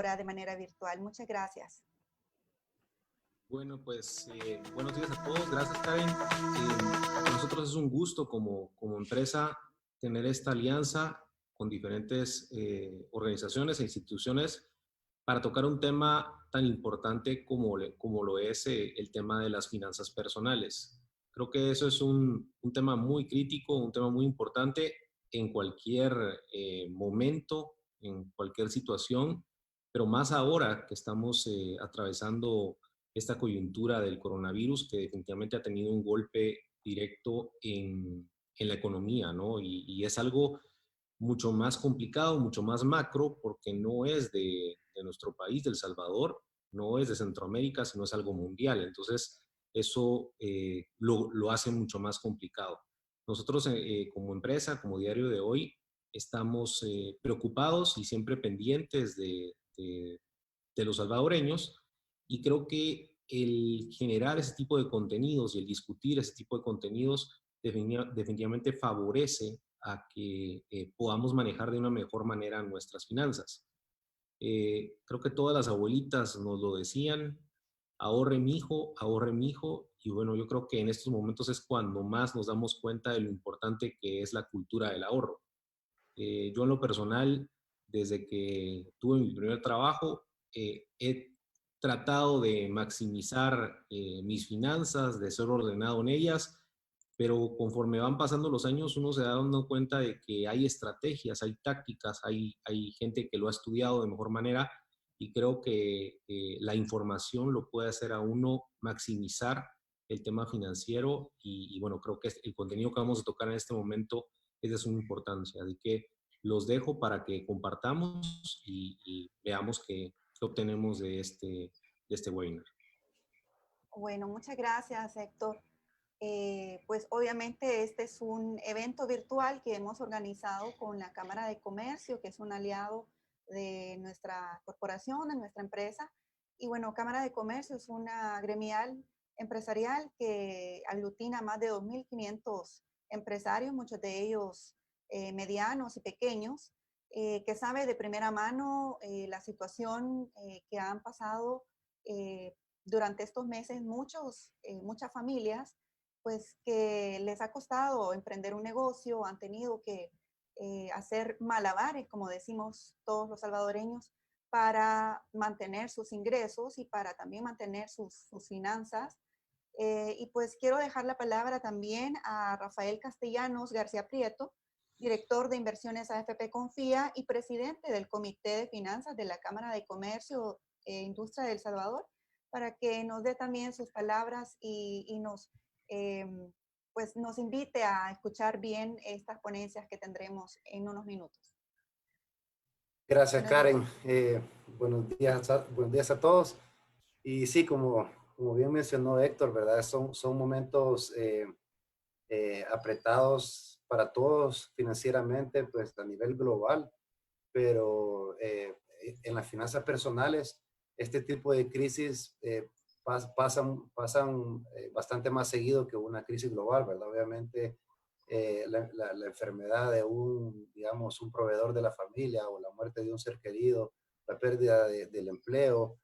ahora de manera virtual. Muchas gracias. Bueno, pues buenos días a todos. Gracias, Karen. Para nosotros es un gusto como empresa tener esta alianza con diferentes organizaciones e instituciones para tocar un tema tan importante como lo es el tema de las finanzas personales. Creo que eso es un tema muy crítico, un tema muy importante en cualquier momento, en cualquier situación, pero más ahora que estamos atravesando esta coyuntura del coronavirus que definitivamente ha tenido un golpe directo en la economía, ¿no? Y es algo mucho más complicado, mucho más macro, porque no es de nuestro país, de El Salvador, no es de Centroamérica, sino es algo mundial. Entonces, eso lo hace mucho más complicado. Nosotros como empresa, como Diario de Hoy, estamos preocupados y siempre pendientes de los salvadoreños, y creo que el generar ese tipo de contenidos y el discutir ese tipo de contenidos definitivamente favorece a que podamos manejar de una mejor manera nuestras finanzas. Creo que todas las abuelitas nos lo decían: ahorre mi hijo, y bueno, yo creo que en estos momentos es cuando más nos damos cuenta de lo importante que es la cultura del ahorro. Yo en lo personal, desde que tuve mi primer trabajo, he tratado de maximizar mis finanzas, de ser ordenado en ellas, pero conforme van pasando los años uno se da dando cuenta de que hay estrategias, hay tácticas, hay gente que lo ha estudiado de mejor manera, y creo que la información lo puede hacer a uno maximizar el tema financiero, y bueno, creo que el contenido que vamos a tocar en este momento es de suma importancia. Así que los dejo para que compartamos y veamos qué obtenemos de este webinar. Bueno, muchas gracias, Héctor. Pues obviamente este es un evento virtual que hemos organizado con la Cámara de Comercio, que es un aliado de nuestra corporación, de nuestra empresa. Y bueno, Cámara de Comercio es una gremial empresarial que aglutina más de 2.500 empresarios, muchos de ellos medianos y pequeños, que sabe de primera mano la situación que han pasado durante estos meses muchas familias, pues que les ha costado emprender un negocio, han tenido que hacer malabares, como decimos todos los salvadoreños, para mantener sus ingresos y para también mantener sus finanzas. Y pues quiero dejar la palabra también a Rafael Castellanos García Prieto, director de inversiones AFP Confía y presidente del Comité de Finanzas de la Cámara de Comercio e Industria de El Salvador, para que nos dé también sus palabras y pues nos invite a escuchar bien estas ponencias que tendremos en unos minutos. Gracias, Karen. Buenos días a todos. Y sí, como bien mencionó Héctor, ¿verdad? Son momentos apretados para todos financieramente, pues a nivel global, pero en las finanzas personales, este tipo de crisis pasan bastante más seguido que una crisis global, ¿verdad? Obviamente, la enfermedad de digamos, un proveedor de la familia, o la muerte de un ser querido, la pérdida del empleo,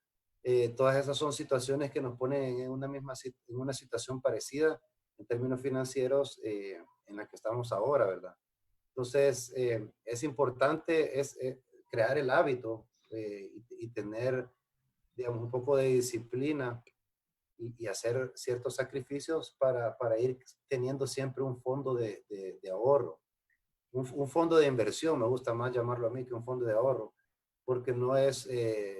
todas esas son situaciones que nos ponen en una situación parecida en términos financieros en la que estamos ahora, ¿verdad? Entonces, es importante crear el hábito y tener, digamos, un poco de disciplina y hacer ciertos sacrificios para ir teniendo siempre un fondo de ahorro. Un fondo de inversión, me gusta más llamarlo a mí que un fondo de ahorro, porque no es,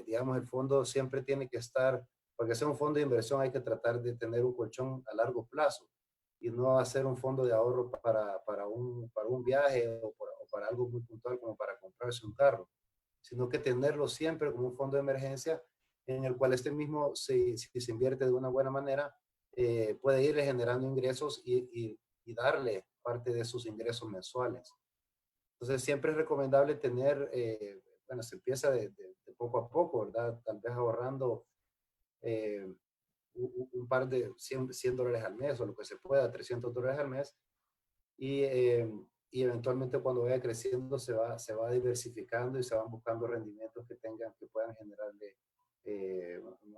digamos, el fondo siempre tiene que estar, porque sea un fondo de inversión hay que tratar de tener un colchón a largo plazo y no hacer un fondo de ahorro para un viaje o para algo muy puntual como para comprarse un carro, sino que tenerlo siempre como un fondo de emergencia en el cual este mismo, si se invierte de una buena manera, puede ir generando ingresos y darle parte de sus ingresos mensuales. Entonces siempre es recomendable tener, bueno, se empieza de poco a poco, ¿verdad? Tal vez ahorrando un par de $100 al mes o lo que se pueda, $300 al mes, y y eventualmente cuando vaya creciendo se va diversificando y se van buscando rendimientos que puedan generarle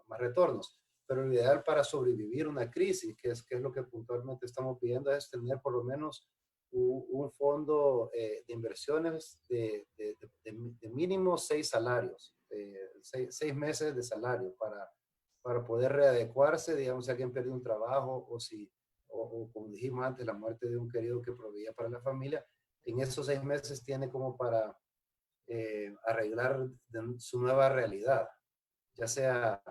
más retornos. Pero lo ideal para sobrevivir una crisis, que es lo que puntualmente estamos pidiendo, es tener por lo menos un fondo de inversiones de mínimo 6 salarios, 6 meses de salario para poder readecuarse, digamos, si alguien perdió un trabajo o como dijimos antes, la muerte de un querido que proveía para la familia, en esos 6 meses tiene como para arreglar su nueva realidad, ya sea,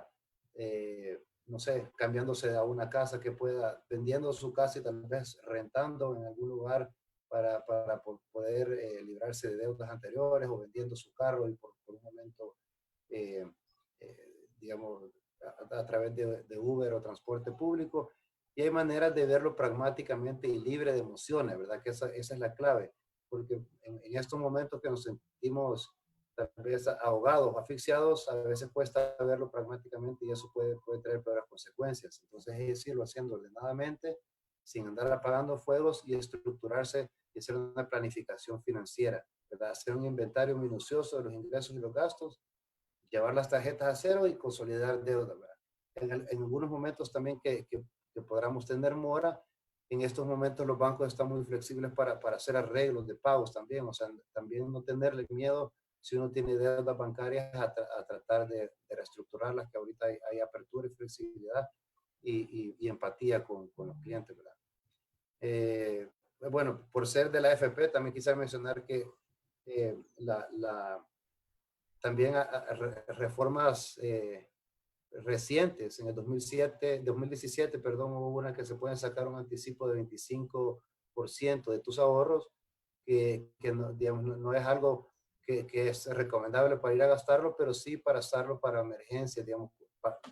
no sé, cambiándose a una casa que pueda, vendiendo su casa y tal vez rentando en algún lugar para poder librarse de deudas anteriores, o vendiendo su carro y por un momento, digamos, a través de Uber o transporte público. Y hay maneras de verlo pragmáticamente y libre de emociones, ¿verdad? Que esa es la clave, porque en estos momentos que nos sentimos tal vez ahogados o asfixiados, a veces cuesta verlo pragmáticamente y eso puede traer peores consecuencias. Entonces es irlo haciendo ordenadamente, sin andar apagando fuegos, y estructurarse y hacer una planificación financiera, ¿verdad? Hacer un inventario minucioso de los ingresos y los gastos, llevar las tarjetas a cero y consolidar deuda, ¿verdad? En algunos momentos también que podamos tener mora, en estos momentos los bancos están muy flexibles para hacer arreglos de pagos también, o sea, también no tenerle miedo si uno tiene deudas bancarias a tratar de reestructurarlas, que ahorita hay apertura y flexibilidad y empatía con los clientes, ¿verdad? Bueno, por ser de la AFP, también quisiera mencionar que también reformas recientes, en el 2017, perdón, hubo una que se puede sacar un anticipo de 25% de tus ahorros, que no, digamos, no es algo que es recomendable para ir a gastarlo, pero sí para gastarlo para emergencias, digamos,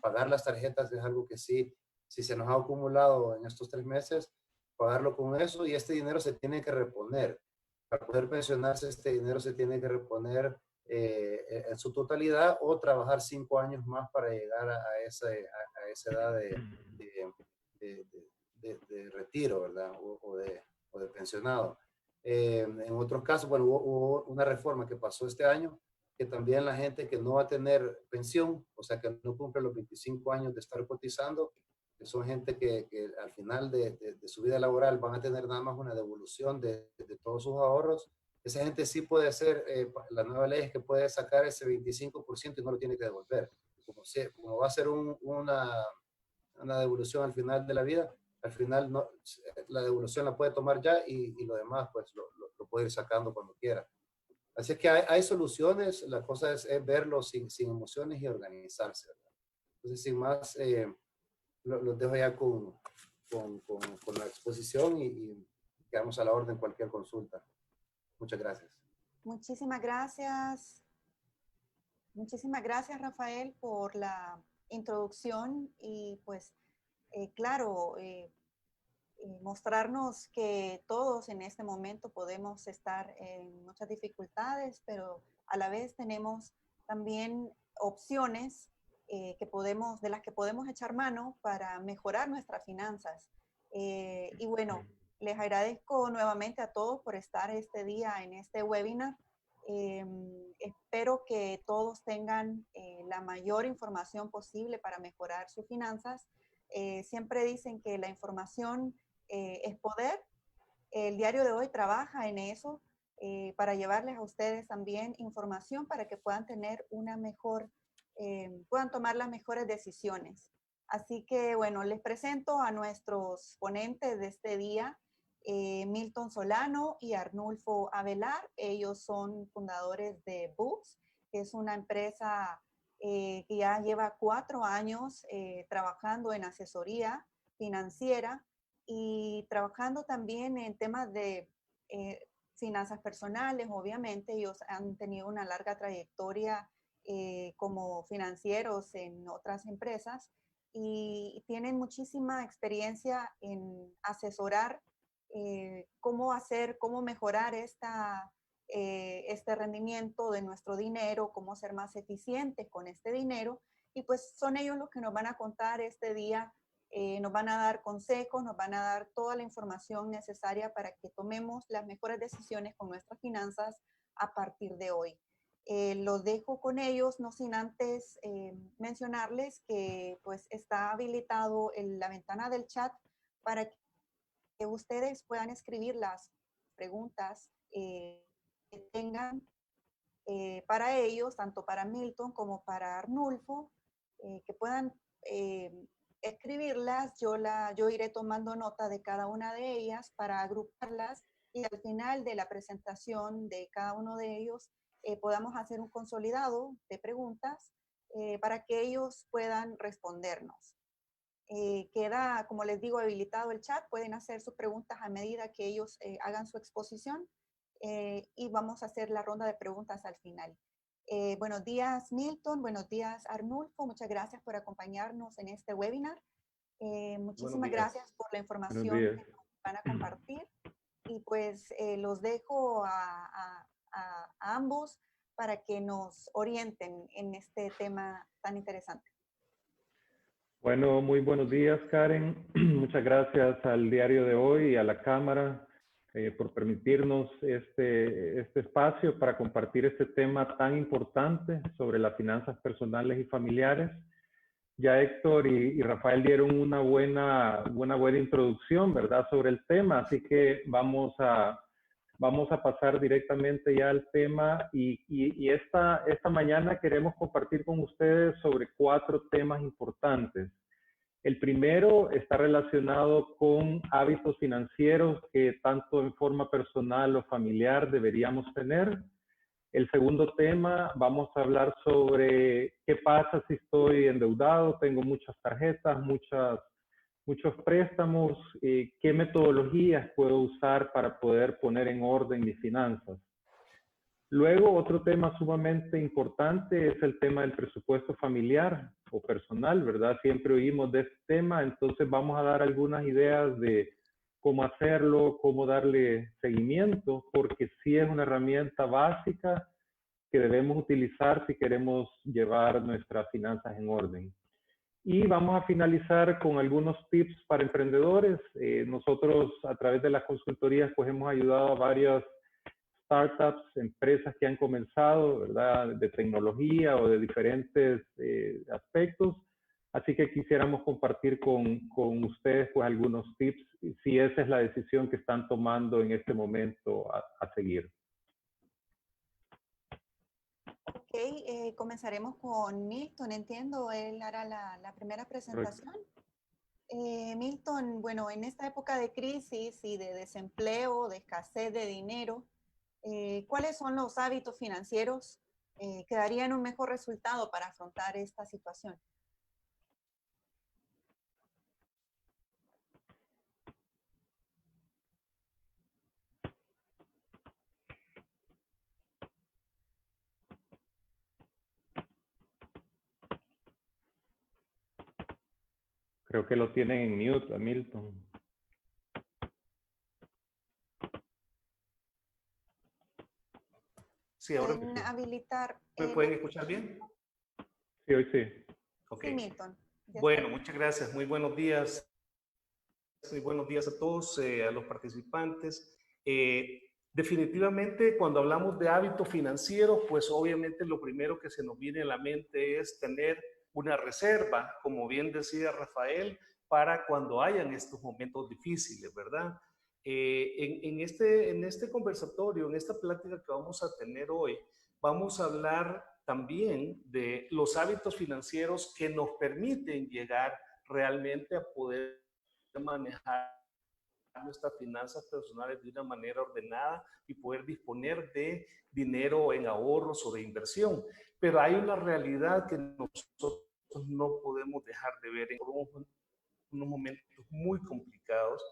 pagar las tarjetas es algo que sí, si se nos ha acumulado en estos 3 meses, pagarlo con eso, y este dinero se tiene que reponer. Para poder pensionarse, este dinero se tiene que reponer en su totalidad, o trabajar 5 años más para llegar a esa edad de, de retiro, ¿verdad? O de pensionado. En otros casos, bueno, hubo una reforma que pasó este año, que también la gente que no va a tener pensión, o sea, que no cumple los 25 años de estar cotizando, que son gente que al final de su vida laboral van a tener nada más una devolución de todos sus ahorros. Esa gente sí puede hacer, la nueva ley es que puede sacar ese 25% y no lo tiene que devolver. Como va a ser una devolución al final de la vida, al final no, la devolución la puede tomar ya, y lo demás pues lo puede ir sacando cuando quiera. Así es que hay soluciones, la cosa es verlo sin emociones y organizarse, ¿verdad? Entonces, sin más, los dejo ya con la exposición, y quedamos a la orden cualquier consulta. Muchas gracias. Muchísimas gracias. Muchísimas gracias, Rafael, por la introducción y pues, claro, mostrarnos que todos en este momento podemos estar en muchas dificultades, pero a la vez tenemos también opciones de las que podemos echar mano para mejorar nuestras finanzas. Y bueno, les agradezco nuevamente a todos por estar este día en este webinar. Espero que todos tengan la mayor información posible para mejorar sus finanzas. Siempre dicen que la información es poder. El diario de hoy trabaja en eso, para llevarles a ustedes también información para que puedan tener puedan tomar las mejores decisiones. Así que bueno, les presento a nuestros ponentes de este día, Milton Solano y Arnulfo Avelar. Ellos son fundadores de Books, que es una empresa que ya lleva 4 años trabajando en asesoría financiera y trabajando también en temas de finanzas personales. Obviamente ellos han tenido una larga trayectoria como financieros en otras empresas y tienen muchísima experiencia en asesorar cómo mejorar este rendimiento de nuestro dinero, cómo ser más eficientes con este dinero. Y pues son ellos los que nos van a contar este día Nos van a dar consejos, nos van a dar toda la información necesaria para que tomemos las mejores decisiones con nuestras finanzas a partir de hoy. Los dejo con ellos, no sin antes mencionarles que pues está habilitado la ventana del chat para que ustedes puedan escribir las preguntas que tengan para ellos, tanto para Milton como para Arnulfo, que puedan escribirlas. Yo iré tomando nota de cada una de ellas para agruparlas y al final de la presentación de cada uno de ellos podamos hacer un consolidado de preguntas para que ellos puedan respondernos. Queda, como les digo, habilitado el chat. Pueden hacer sus preguntas a medida que ellos hagan su exposición y vamos a hacer la ronda de preguntas al final. Buenos días, Milton. Buenos días, Arnulfo. Muchas gracias por acompañarnos en este webinar. Muchísimas gracias por la información que nos van a compartir. Y pues los dejo a ambos para que nos orienten en este tema tan interesante. Bueno, muy buenos días, Karen. Muchas gracias al diario de hoy y a la Cámara por permitirnos este espacio para compartir este tema tan importante sobre las finanzas personales y familiares. Ya Héctor y Rafael dieron una buena introducción, ¿verdad?, sobre el tema, así que vamos a pasar directamente ya al tema y esta mañana queremos compartir con ustedes sobre 4 temas importantes. El primero está relacionado con hábitos financieros que tanto en forma personal o familiar deberíamos tener. El segundo tema, vamos a hablar sobre qué pasa si estoy endeudado, tengo muchas tarjetas, muchos préstamos, qué metodologías puedo usar para poder poner en orden mis finanzas. Luego, otro tema sumamente importante es el tema del presupuesto familiar o personal, ¿verdad? Siempre oímos de este tema, entonces vamos a dar algunas ideas de cómo hacerlo, cómo darle seguimiento, porque sí es una herramienta básica que debemos utilizar si queremos llevar nuestras finanzas en orden. Y vamos a finalizar con algunos tips para emprendedores. Nosotros a través de las consultorías pues hemos ayudado a varias startups, empresas que han comenzado, ¿verdad?, de tecnología o de diferentes aspectos. Así que quisiéramos compartir con ustedes pues algunos tips, si esa es la decisión que están tomando en este momento a seguir. Ok, comenzaremos con Milton, entiendo, él hará la primera presentación. Milton, bueno, en esta época de crisis y de desempleo, de escasez de dinero, ¿cuáles son los hábitos financieros que darían un mejor resultado para afrontar esta situación? Creo que lo tienen en mute a Milton. Sí, ahora ¿Pueden habilitar? ¿me pueden escuchar bien? Sí, hoy sí. Okay. Sí, Milton. Bueno, muchas gracias. Muy buenos días. Muy buenos días a todos, a los participantes. Definitivamente, cuando hablamos de hábitos financieros, pues obviamente lo primero que se nos viene a la mente es tener una reserva, como bien decía Rafael, para cuando hayan estos momentos difíciles, ¿verdad? En este conversatorio, en esta plática que vamos a tener hoy, vamos a hablar también de los hábitos financieros que nos permiten llegar realmente a poder manejar nuestras finanzas personales de una manera ordenada y poder disponer de dinero en ahorros o de inversión. Pero hay una realidad que nosotros no podemos dejar de ver en unos momentos muy complicados.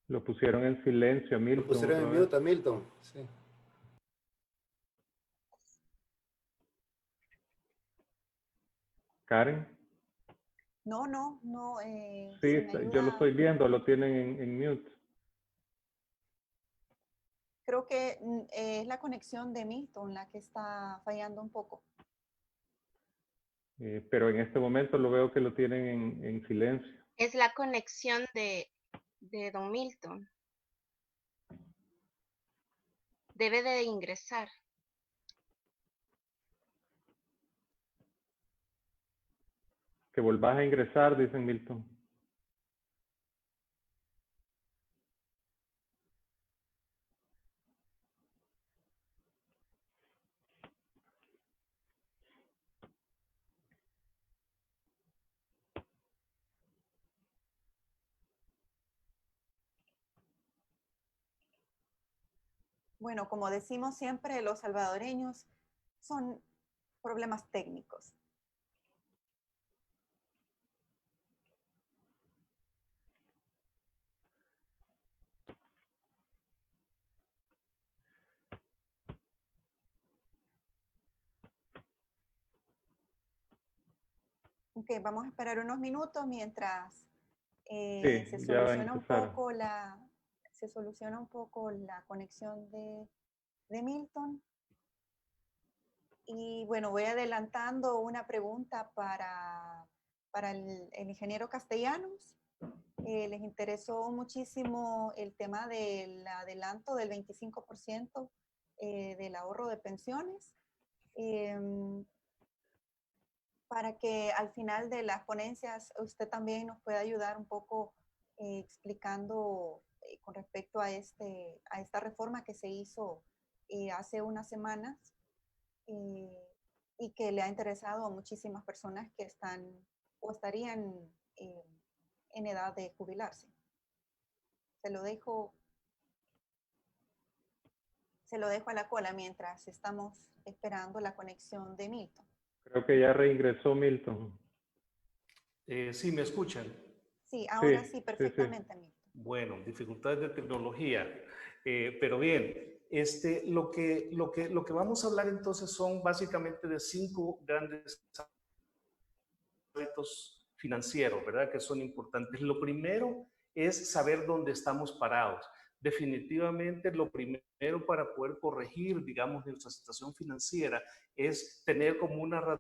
Lo pusieron en silencio a Milton. Lo pusieron en mute a Milton. Sí. Karen. No. Sí, Si me yo lo ayuda, estoy viendo, lo tienen en mute. creo que es la conexión de Milton la que está fallando un poco. Pero en este momento lo veo que lo tienen en silencio. Es la conexión de don Milton. Debe de ingresar. Que volvás a ingresar, dicen Milton. Bueno, como decimos siempre, los salvadoreños son problemas técnicos. Ok, vamos a esperar unos minutos mientras se Sí, ya va a soluciona empezar. se soluciona un poco la conexión de Milton. Y bueno, voy adelantando una pregunta para el ingeniero Castellanos. Les interesó muchísimo el tema del adelanto del 25% del ahorro de pensiones. Para que al final de las ponencias usted también nos pueda ayudar un poco explicando con respecto a esta reforma que se hizo hace unas semanas y que le ha interesado a muchísimas personas que están o estarían en edad de jubilarse. Se lo dejo a la cola mientras estamos esperando la conexión de Milton. Creo que ya reingresó Milton. ¿Sí me escuchan? Sí, ahora sí, Sí. perfectamente, Milton. Bueno, dificultades de tecnología. Pero bien, lo que vamos a hablar entonces son básicamente de 5 grandes hábitos financieros, ¿verdad? Que son importantes. Lo primero es saber dónde estamos parados. Definitivamente lo primero para poder corregir, digamos, nuestra situación financiera es tener como una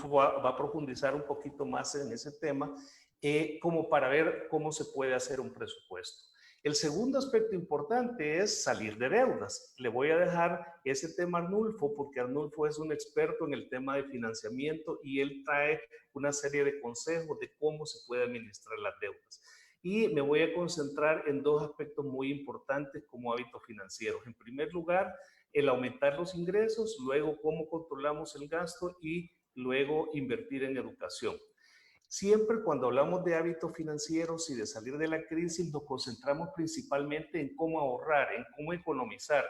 va a profundizar un poquito más en ese tema, como para ver cómo se puede hacer un presupuesto. El segundo aspecto importante es salir de deudas. Le voy a dejar ese tema a Arnulfo, porque Arnulfo es un experto en el tema de financiamiento y él trae una serie de consejos de cómo se puede administrar las deudas. Y me voy a concentrar en 2 aspectos muy importantes como hábitos financieros. En primer lugar, el aumentar los ingresos, luego cómo controlamos el gasto y luego invertir en educación. Siempre cuando hablamos de hábitos financieros y de salir de la crisis, nos concentramos principalmente en cómo ahorrar, en cómo economizar.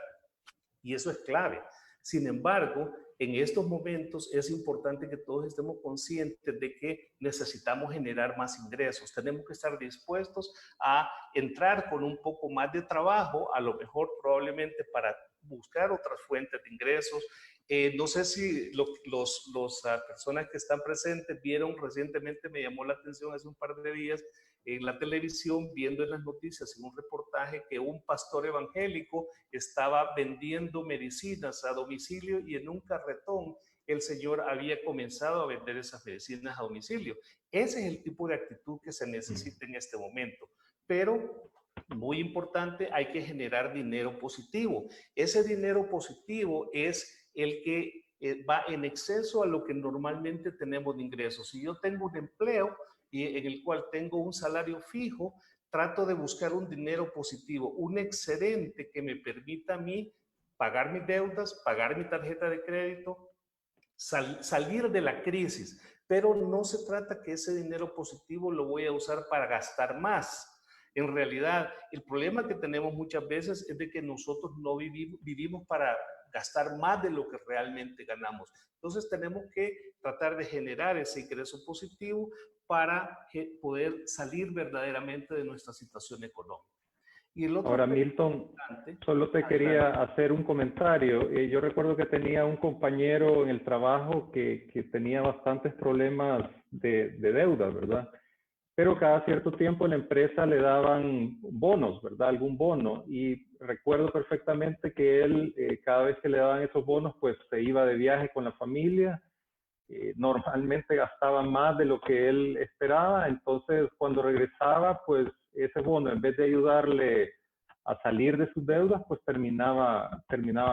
Y eso es clave. Sin embargo, en estos momentos es importante que todos estemos conscientes de que necesitamos generar más ingresos. Tenemos que estar dispuestos a entrar con un poco más de trabajo, a lo mejor probablemente para buscar otras fuentes de ingresos. No sé si las personas que están presentes vieron recientemente, me llamó la atención hace un par de días, en la televisión viendo en las noticias, en un reportaje, que un pastor evangélico estaba vendiendo medicinas a domicilio y en un carretón el señor había comenzado a vender esas medicinas a domicilio. Ese es el tipo de actitud que se necesita en este momento. Pero, muy importante, hay que generar dinero positivo. Ese dinero positivo es el que va en exceso a lo que normalmente tenemos de ingresos. Si yo tengo un empleo y en el cual tengo un salario fijo, trato de buscar un dinero positivo, un excedente que me permita a mí pagar mis deudas, pagar mi tarjeta de crédito, salir de la crisis. Pero no se trata que ese dinero positivo lo voy a usar para gastar más. En realidad, el problema que tenemos muchas veces es de que nosotros no vivimos para gastar más de lo que realmente ganamos. Entonces tenemos que tratar de generar ese ingreso positivo para poder salir verdaderamente de nuestra situación económica. Y el otro Ahora, Milton, solo te quería hacer un comentario. Yo recuerdo que tenía un compañero en el trabajo que tenía bastantes problemas de deuda, ¿verdad? Pero cada cierto tiempo en la empresa le daban bonos, ¿verdad? Algún bono. Y recuerdo perfectamente que él, cada vez que le daban esos bonos, pues se iba de viaje con la familia. Normalmente gastaba más de lo que él esperaba. Entonces, cuando regresaba, pues ese bono, en vez de ayudarle a salir de sus deudas, pues terminaba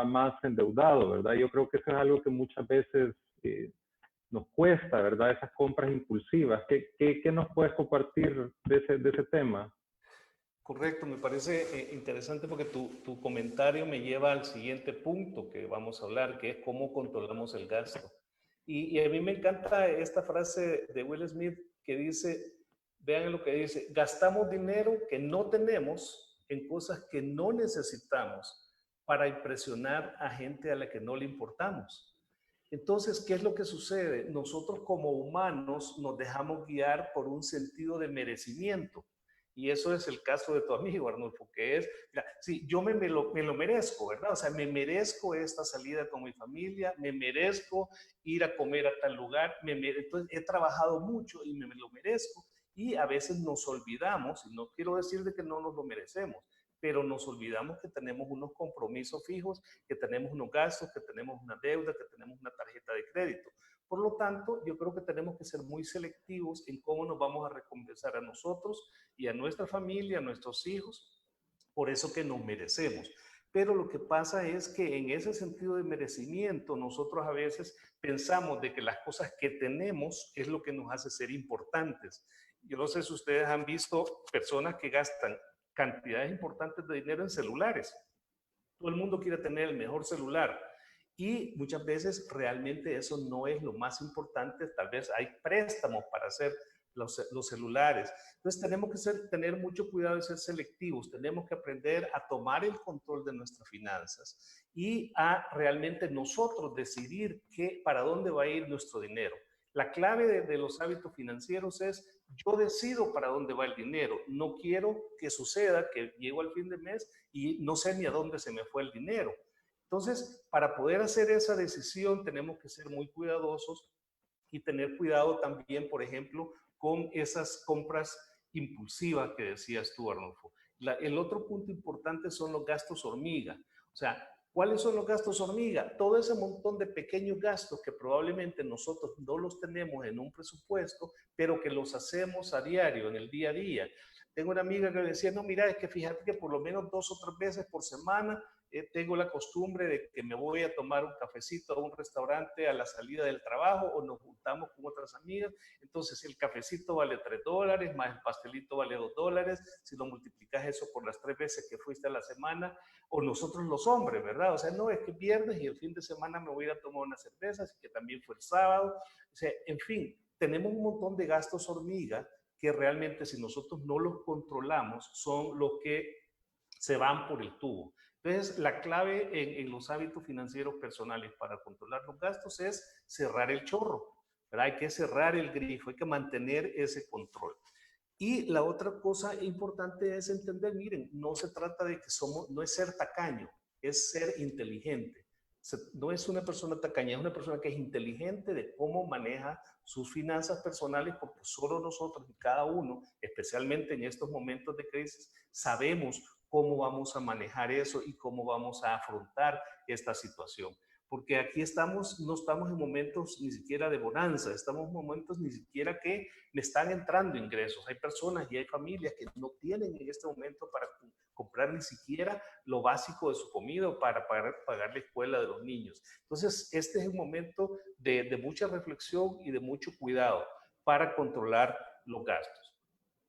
más endeudado, ¿verdad? Yo creo que eso es algo que muchas veces nos cuesta, ¿verdad? Esas compras impulsivas. ¿Qué nos puedes compartir de ese tema? Correcto, me parece interesante porque tu comentario me lleva al siguiente punto que vamos a hablar, que es cómo controlamos el gasto. Y a mí me encanta esta frase de Will Smith que dice, vean lo que dice, gastamos dinero que no tenemos en cosas que no necesitamos para impresionar a gente a la que no le importamos. Entonces, ¿qué es lo que sucede? Nosotros como humanos nos dejamos guiar por un sentido de merecimiento. Y eso es el caso de tu amigo, Arnulfo, que es, mira, sí, yo me lo merezco, ¿verdad? O sea, me merezco esta salida con mi familia, me merezco ir a comer a tal lugar, entonces he trabajado mucho y me lo merezco. Y a veces nos olvidamos, y no quiero decir de que no nos lo merecemos, pero nos olvidamos que tenemos unos compromisos fijos, que tenemos unos gastos, que tenemos una deuda, que tenemos una tarjeta de crédito. Por lo tanto, yo creo que tenemos que ser muy selectivos en cómo nos vamos a recompensar a nosotros y a nuestra familia, a nuestros hijos, por eso que nos merecemos. Pero lo que pasa es que en ese sentido de merecimiento, nosotros a veces pensamos de que las cosas que tenemos es lo que nos hace ser importantes. Yo no sé si ustedes han visto personas que gastan cantidades importantes de dinero en celulares. Todo el mundo quiere tener el mejor celular. Y muchas veces realmente eso no es lo más importante. Tal vez hay préstamos para hacer los celulares. Entonces tenemos que tener mucho cuidado de ser selectivos. Tenemos que aprender a tomar el control de nuestras finanzas y a realmente nosotros decidir para dónde va a ir nuestro dinero. La clave de los hábitos financieros es yo decido para dónde va el dinero. No quiero que suceda que llego al fin de mes y no sé ni a dónde se me fue el dinero. Entonces, para poder hacer esa decisión tenemos que ser muy cuidadosos y tener cuidado también, por ejemplo, con esas compras impulsivas que decías tú, Arnulfo. El otro punto importante son los gastos hormiga. O sea, ¿cuáles son los gastos hormiga? Todo ese montón de pequeños gastos que probablemente nosotros no los tenemos en un presupuesto, pero que los hacemos a diario, en el día a día. Tengo una amiga que me decía, no, mira, es que fíjate que por lo menos 2 o 3 veces por semana tengo la costumbre de que me voy a tomar un cafecito a un restaurante a la salida del trabajo o nos juntamos con otras amigas. Entonces el cafecito vale $3, más el pastelito vale $2. Si lo multiplicas eso por las 3 veces que fuiste a la semana, o nosotros los hombres, ¿verdad? O sea, no, es que viernes y el fin de semana me voy a ir a tomar unas cervezas, que también fue el sábado. O sea, en fin, tenemos un montón de gastos hormiga que realmente si nosotros no los controlamos son los que se van por el tubo. Entonces, la clave en los hábitos financieros personales para controlar los gastos es cerrar el chorro, ¿verdad? Hay que cerrar el grifo, hay que mantener ese control. Y la otra cosa importante es entender, miren, no se trata de que no es ser tacaño, es ser inteligente. no es una persona tacaña, es una persona que es inteligente de cómo maneja sus finanzas personales, porque solo nosotros y cada uno, especialmente en estos momentos de crisis, sabemos cómo vamos a manejar eso y cómo vamos a afrontar esta situación. Porque aquí estamos, no estamos en momentos ni siquiera de bonanza, estamos en momentos ni siquiera que le están entrando ingresos. Hay personas y hay familias que no tienen en este momento para comprar ni siquiera lo básico de su comida o para pagar la escuela de los niños. Entonces, este es un momento de mucha reflexión y de mucho cuidado para controlar los gastos.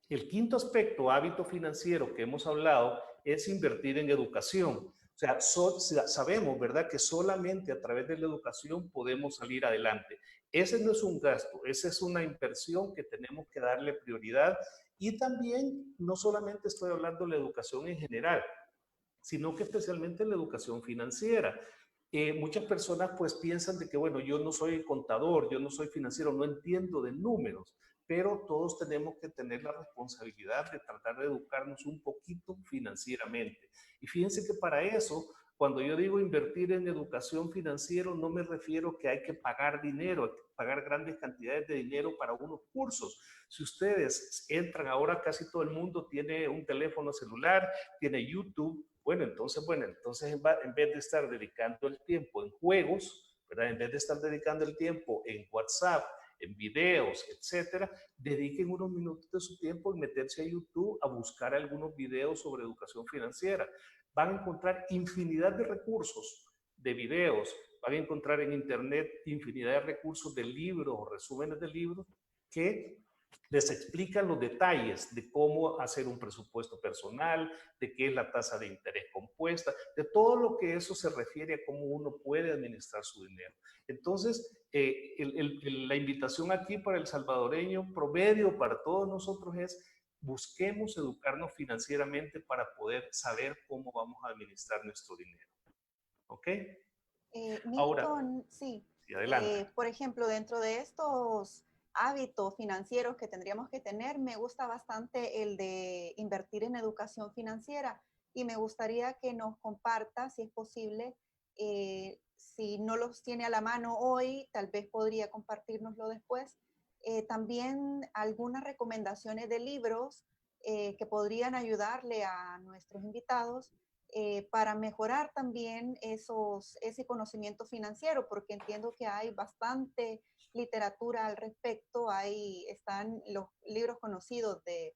El quinto aspecto, hábito financiero que hemos hablado, es invertir en educación. O sea, sabemos, ¿verdad?, que solamente a través de la educación podemos salir adelante. Ese no es un gasto, esa es una inversión que tenemos que darle prioridad. Y también, no solamente estoy hablando de la educación en general, sino que especialmente la educación financiera. Muchas personas pues piensan de que, bueno, yo no soy contador, yo no soy financiero, no entiendo de números, pero todos tenemos que tener la responsabilidad de tratar de educarnos un poquito financieramente. Y fíjense que para eso, cuando yo digo invertir en educación financiera, no me refiero que hay que pagar dinero, hay que pagar grandes cantidades de dinero para unos cursos. Si ustedes entran ahora, casi todo el mundo tiene un teléfono celular, tiene YouTube. Bueno, entonces en vez de estar dedicando el tiempo en juegos, ¿verdad?, en vez de estar dedicando el tiempo en WhatsApp, en videos, etcétera, dediquen unos minutos de su tiempo en meterse a YouTube a buscar algunos videos sobre educación financiera. Van a encontrar infinidad de recursos, de videos, van a encontrar en internet infinidad de recursos de libros o resúmenes de libros que les explican los detalles de cómo hacer un presupuesto personal, de qué es la tasa de interés compuesta, de todo lo que eso se refiere a cómo uno puede administrar su dinero. Entonces, la invitación aquí para el salvadoreño promedio, para todos nosotros, es busquemos educarnos financieramente para poder saber cómo vamos a administrar nuestro dinero. ¿Ok? Ahora, Milton, sí. sí, adelante. Por ejemplo, dentro de estos hábitos financieros que tendríamos que tener, me gusta bastante el de invertir en educación financiera y me gustaría que nos comparta, si es posible, si no los tiene a la mano hoy, tal vez podría compartirnoslo después. También algunas recomendaciones de libros que podrían ayudarle a nuestros invitados para mejorar también ese conocimiento financiero, porque entiendo que hay bastante literatura al respecto. Ahí están los libros conocidos de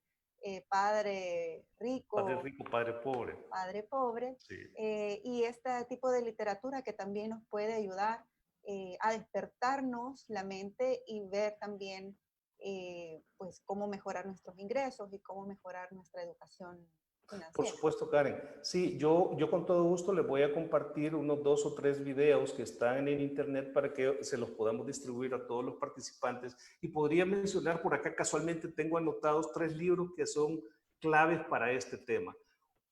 Padre Rico, Padre Rico, Padre Pobre. Padre Pobre, Sí. y este tipo de literatura que también nos puede ayudar a despertarnos la mente y ver también pues cómo mejorar nuestros ingresos y cómo mejorar nuestra educación financiera. Por supuesto, Karen. Sí, yo con todo gusto les voy a compartir unos 2 o 3 videos que están en internet para que se los podamos distribuir a todos los participantes. Y podría mencionar por acá, casualmente tengo anotados 3 libros que son claves para este tema.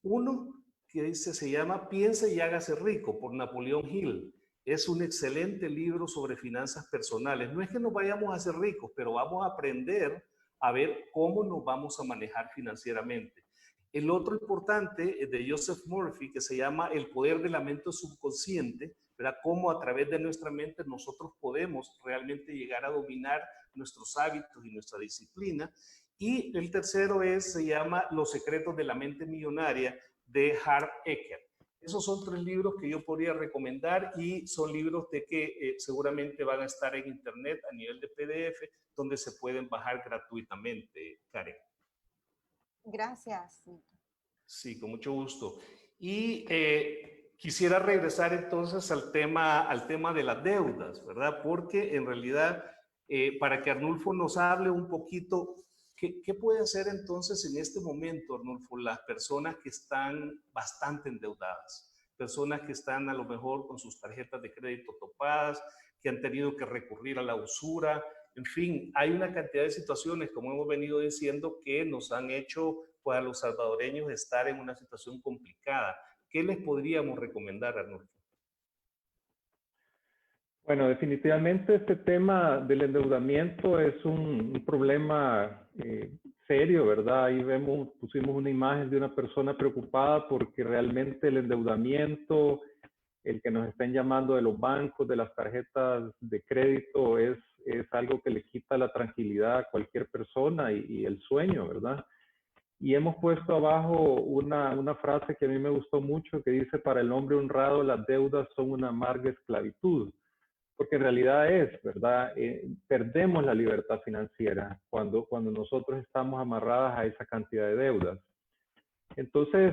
Uno que se llama Piense y hágase rico, por Napoleón Hill. Es un excelente libro sobre finanzas personales. No es que nos vayamos a hacer ricos, pero vamos a aprender a ver cómo nos vamos a manejar financieramente. El otro importante es de Joseph Murphy, que se llama El poder de la mente subconsciente, ¿verdad? Cómo a través de nuestra mente nosotros podemos realmente llegar a dominar nuestros hábitos y nuestra disciplina. Y el tercero se llama Los secretos de la mente millonaria, de Harv Eker. Esos son 3 libros que yo podría recomendar y son libros de que seguramente van a estar en internet a nivel de PDF, donde se pueden bajar gratuitamente, Karen. Gracias. Sí, con mucho gusto. Y quisiera regresar entonces al tema de las deudas, ¿verdad? Porque en realidad, para que Arnulfo nos hable un poquito, ¿qué puede hacer entonces en este momento, Arnulfo, las personas que están bastante endeudadas? Personas que están a lo mejor con sus tarjetas de crédito topadas, que han tenido que recurrir a la usura. En fin, hay una cantidad de situaciones, como hemos venido diciendo, que nos han hecho pues, a los salvadoreños estar en una situación complicada. ¿Qué les podríamos recomendar, Arnulfo? Bueno, definitivamente este tema del endeudamiento es un problema serio, ¿verdad? Ahí pusimos una imagen de una persona preocupada porque realmente el endeudamiento el que nos estén llamando de los bancos, de las tarjetas de crédito, es algo que le quita la tranquilidad a cualquier persona y el sueño, ¿verdad? Y hemos puesto abajo una frase que a mí me gustó mucho, que dice: para el hombre honrado las deudas son una amarga esclavitud. Porque en realidad es, ¿verdad? Perdemos la libertad financiera cuando nosotros estamos amarradas a esa cantidad de deudas. Entonces,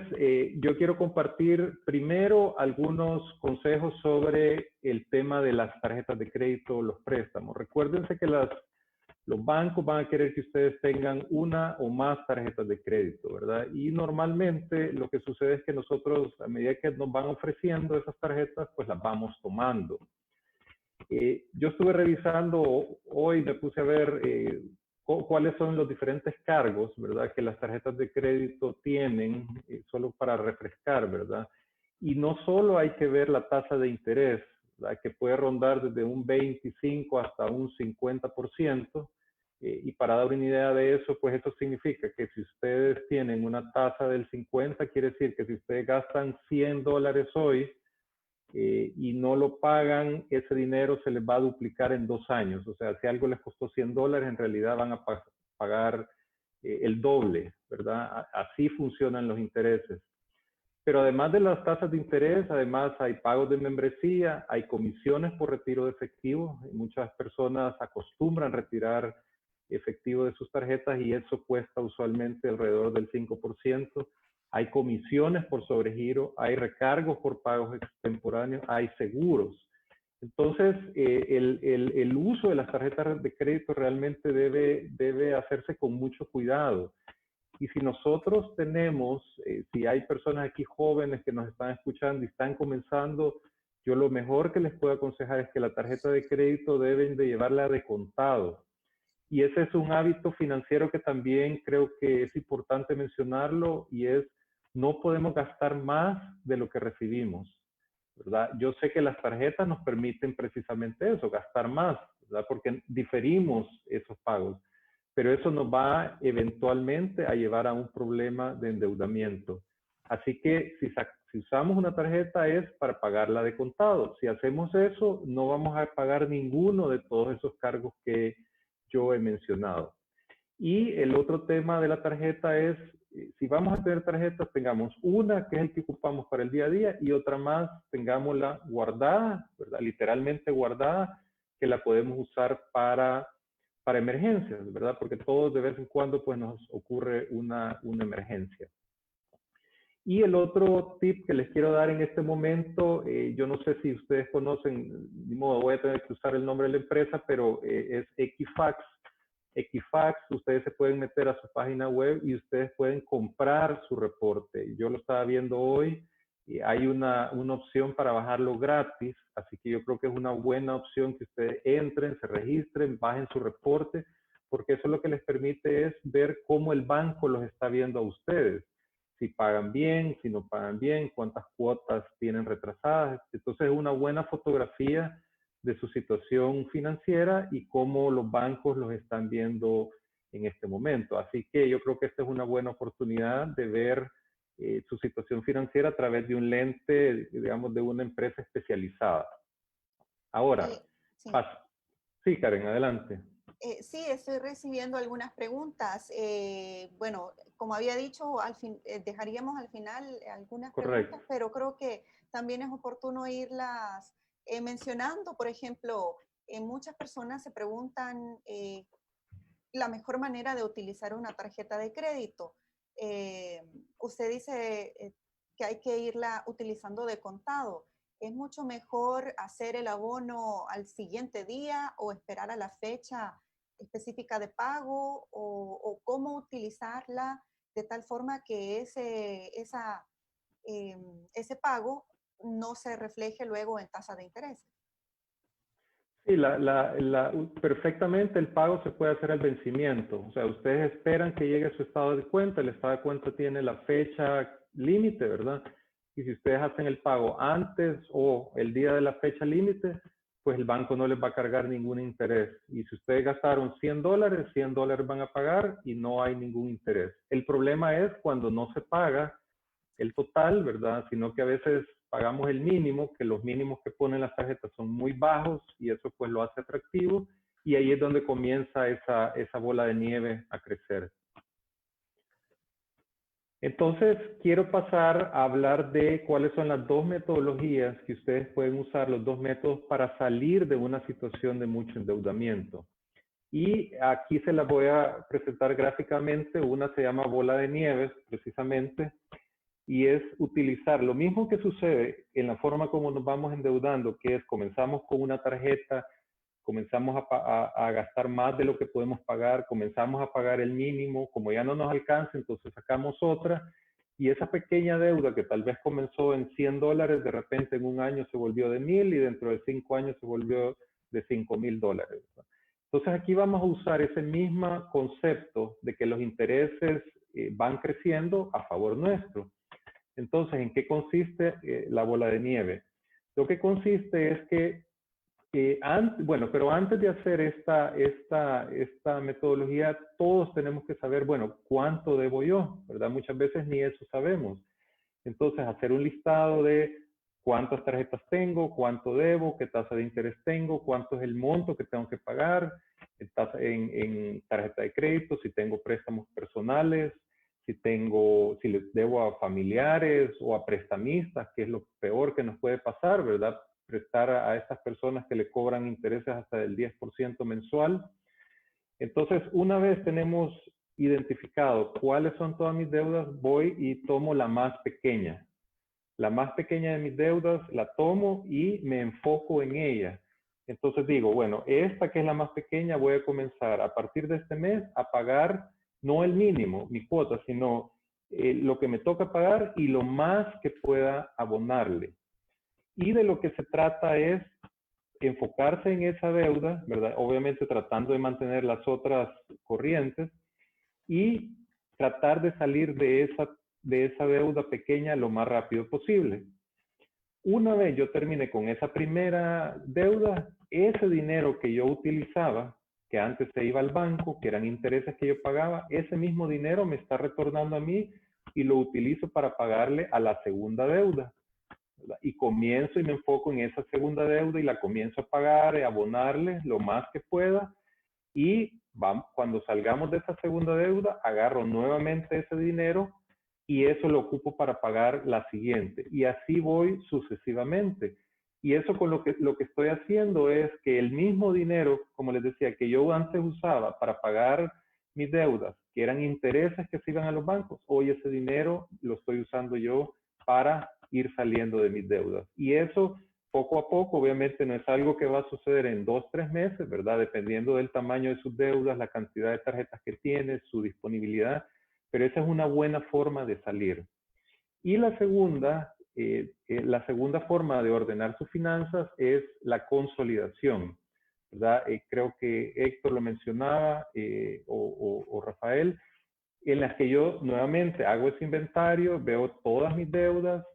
yo quiero compartir primero algunos consejos sobre el tema de las tarjetas de crédito, los préstamos. Recuérdense que los bancos van a querer que ustedes tengan una o más tarjetas de crédito, ¿verdad? Y normalmente lo que sucede es que nosotros, a medida que nos van ofreciendo esas tarjetas, pues las vamos tomando. Yo estuve revisando hoy, me puse a ver cuáles son los diferentes cargos, ¿verdad?, que las tarjetas de crédito tienen, solo para refrescar, ¿verdad? Y no solo hay que ver la tasa de interés, ¿verdad?, que puede rondar desde un 25 hasta un 50%, y para dar una idea de eso, pues eso significa que si ustedes tienen una tasa del 50, quiere decir que si ustedes gastan $100 hoy, y no lo pagan, ese dinero se les va a duplicar en 2 años. O sea, si algo les costó $100, en realidad van a pagar el doble, ¿verdad? Así funcionan los intereses. Pero además de las tasas de interés, además hay pagos de membresía, hay comisiones por retiro de efectivo. Muchas personas acostumbran retirar efectivo de sus tarjetas y eso cuesta usualmente alrededor del 5%. Hay comisiones por sobregiro, hay recargos por pagos extemporáneos, hay seguros. Entonces, el uso de las tarjetas de crédito realmente debe hacerse con mucho cuidado. Y si nosotros tenemos, si hay personas aquí jóvenes que nos están escuchando y están comenzando, yo lo mejor que les puedo aconsejar es que la tarjeta de crédito deben de llevarla de contado. Y ese es un hábito financiero que también creo que es importante mencionarlo, y es: no podemos gastar más de lo que recibimos, ¿verdad? Yo sé que las tarjetas nos permiten precisamente eso, gastar más, ¿verdad? Porque diferimos esos pagos, pero eso nos va eventualmente a llevar a un problema de endeudamiento. Así que si usamos una tarjeta es para pagarla de contado. Si hacemos eso, no vamos a pagar ninguno de todos esos cargos que yo he mencionado. Y el otro tema de la tarjeta es, si vamos a tener tarjetas, tengamos una que es el que ocupamos para el día a día y otra más, tengámosla guardada, ¿verdad? Literalmente guardada, que la podemos usar para emergencias, ¿verdad? Porque todos de vez en cuando pues nos ocurre una emergencia. Y el otro tip que les quiero dar en este momento, yo no sé si ustedes conocen, de modo voy a tener que usar el nombre de la empresa, pero es Equifax. Equifax, ustedes se pueden meter a su página web y ustedes pueden comprar su reporte. Yo lo estaba viendo hoy y hay una opción para bajarlo gratis, así que yo creo que es una buena opción que ustedes entren, se registren, bajen su reporte, porque eso lo que les permite es ver cómo el banco los está viendo a ustedes. Si pagan bien, si no pagan bien, cuántas cuotas tienen retrasadas. Entonces es una buena fotografía de su situación financiera y cómo los bancos los están viendo en este momento. Así que yo creo que esta es una buena oportunidad de ver su situación financiera a través de un lente, digamos, de una empresa especializada. Ahora, Sí. Sí, Karen, adelante. Sí, estoy recibiendo algunas preguntas. Bueno, como había dicho, dejaríamos al final algunas preguntas, pero creo que también es oportuno irlas mencionando. Por ejemplo, muchas personas se preguntan la mejor manera de utilizar una tarjeta de crédito. Usted dice que hay que irla utilizando de contado. ¿Es mucho mejor hacer el abono al siguiente día o esperar a la fecha específica de pago, o cómo utilizarla de tal forma que ese pago no se refleje luego en tasa de interés? Sí, perfectamente el pago se puede hacer al vencimiento. O sea, ustedes esperan que llegue su estado de cuenta. El estado de cuenta tiene la fecha límite, ¿verdad? Y si ustedes hacen el pago antes o el día de la fecha límite, pues el banco no les va a cargar ningún interés. Y si ustedes gastaron $100, $100 van a pagar y no hay ningún interés. El problema es cuando no se paga el total, ¿verdad? Sino que a veces pagamos el mínimo, que los mínimos que ponen las tarjetas son muy bajos y eso pues lo hace atractivo, y ahí es donde comienza esa bola de nieve a crecer. Entonces, quiero pasar a hablar de cuáles son las dos metodologías que ustedes pueden usar, los dos métodos para salir de una situación de mucho endeudamiento. Y aquí se las voy a presentar gráficamente. Una se llama bola de nieve, precisamente, y es utilizar lo mismo que sucede en la forma como nos vamos endeudando, que es comenzamos con una tarjeta, comenzamos a gastar más de lo que podemos pagar, comenzamos a pagar el mínimo, como ya no nos alcanza, entonces sacamos otra, y esa pequeña deuda que tal vez comenzó en $100, de repente en un año se volvió de 1,000 y dentro de 5 años se volvió de $5,000. Entonces aquí vamos a usar ese mismo concepto de que los intereses van creciendo a favor nuestro. Entonces, ¿en qué consiste la bola de nieve? Lo que consiste es que pero antes de hacer esta metodología, todos tenemos que saber, bueno, ¿cuánto debo yo? ¿Verdad? Muchas veces ni eso sabemos. Entonces, hacer un listado de cuántas tarjetas tengo, cuánto debo, qué tasa de interés tengo, cuánto es el monto que tengo que pagar en tarjeta de crédito, si tengo préstamos personales, si les debo a familiares o a prestamistas, que es lo peor que nos puede pasar, ¿verdad? Prestar a estas personas que le cobran intereses hasta del 10% mensual. Entonces, una vez tenemos identificado cuáles son todas mis deudas, voy y tomo la más pequeña. La más pequeña de mis deudas la tomo y me enfoco en ella. Entonces digo, bueno, esta que es la más pequeña voy a comenzar a partir de este mes a pagar no el mínimo, mi cuota, sino lo que me toca pagar y lo más que pueda abonarle. Y de lo que se trata es enfocarse en esa deuda, ¿verdad? Obviamente tratando de mantener las otras corrientes y tratar de salir de esa deuda pequeña lo más rápido posible. Una vez yo terminé con esa primera deuda, ese dinero que yo utilizaba, que antes se iba al banco, que eran intereses que yo pagaba, ese mismo dinero me está retornando a mí y lo utilizo para pagarle a la segunda deuda. Y comienzo y me enfoco en esa segunda deuda y la comienzo a pagar y abonarle lo más que pueda. Y cuando salgamos de esa segunda deuda, agarro nuevamente ese dinero y eso lo ocupo para pagar la siguiente. Y así voy sucesivamente. Y eso con lo que estoy haciendo es que el mismo dinero, como les decía, que yo antes usaba para pagar mis deudas, que eran intereses que se iban a los bancos, hoy ese dinero lo estoy usando yo para ir saliendo de mis deudas. Y eso, poco a poco, obviamente no es algo que va a suceder en 2 o 3 meses, ¿verdad? Dependiendo del tamaño de sus deudas, la cantidad de tarjetas que tiene, su disponibilidad, pero esa es una buena forma de salir. Y la segunda forma de ordenar sus finanzas es la consolidación, ¿verdad? Creo que Héctor lo mencionaba, o Rafael, en las que yo nuevamente hago ese inventario, veo todas mis deudas,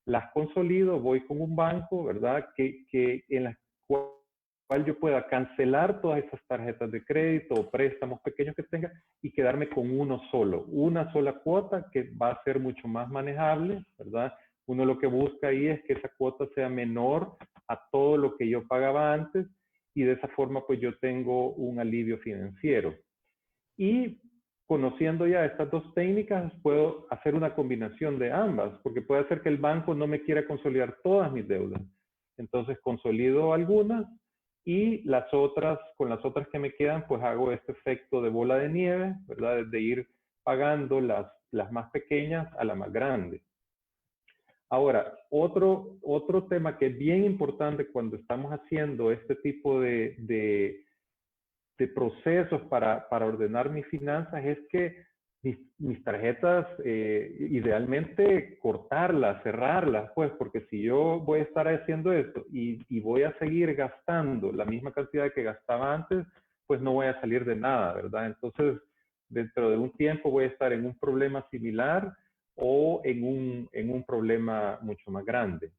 las consolido, voy con un banco, ¿verdad? En la cual yo pueda cancelar todas esas tarjetas de crédito o préstamos pequeños que tenga y quedarme con una sola cuota que va a ser mucho más manejable, ¿verdad? Uno lo que busca ahí es que esa cuota sea menor a todo lo que yo pagaba antes y de esa forma pues yo tengo un alivio financiero. Y conociendo ya estas dos técnicas, puedo hacer una combinación de ambas, porque puede ser que el banco no me quiera consolidar todas mis deudas. Entonces consolido algunas y con las otras que me quedan, pues hago este efecto de bola de nieve, ¿verdad? De ir pagando las más pequeñas a la más grande. Ahora, otro tema que es bien importante cuando estamos haciendo este tipo de procesos para ordenar mis finanzas es que mis tarjetas, idealmente cortarlas, cerrarlas, pues, porque si yo voy a estar haciendo esto y voy a seguir gastando la misma cantidad que gastaba antes, pues no voy a salir de nada, ¿verdad? Entonces, dentro de un tiempo voy a estar en un problema similar o en un problema mucho más grande.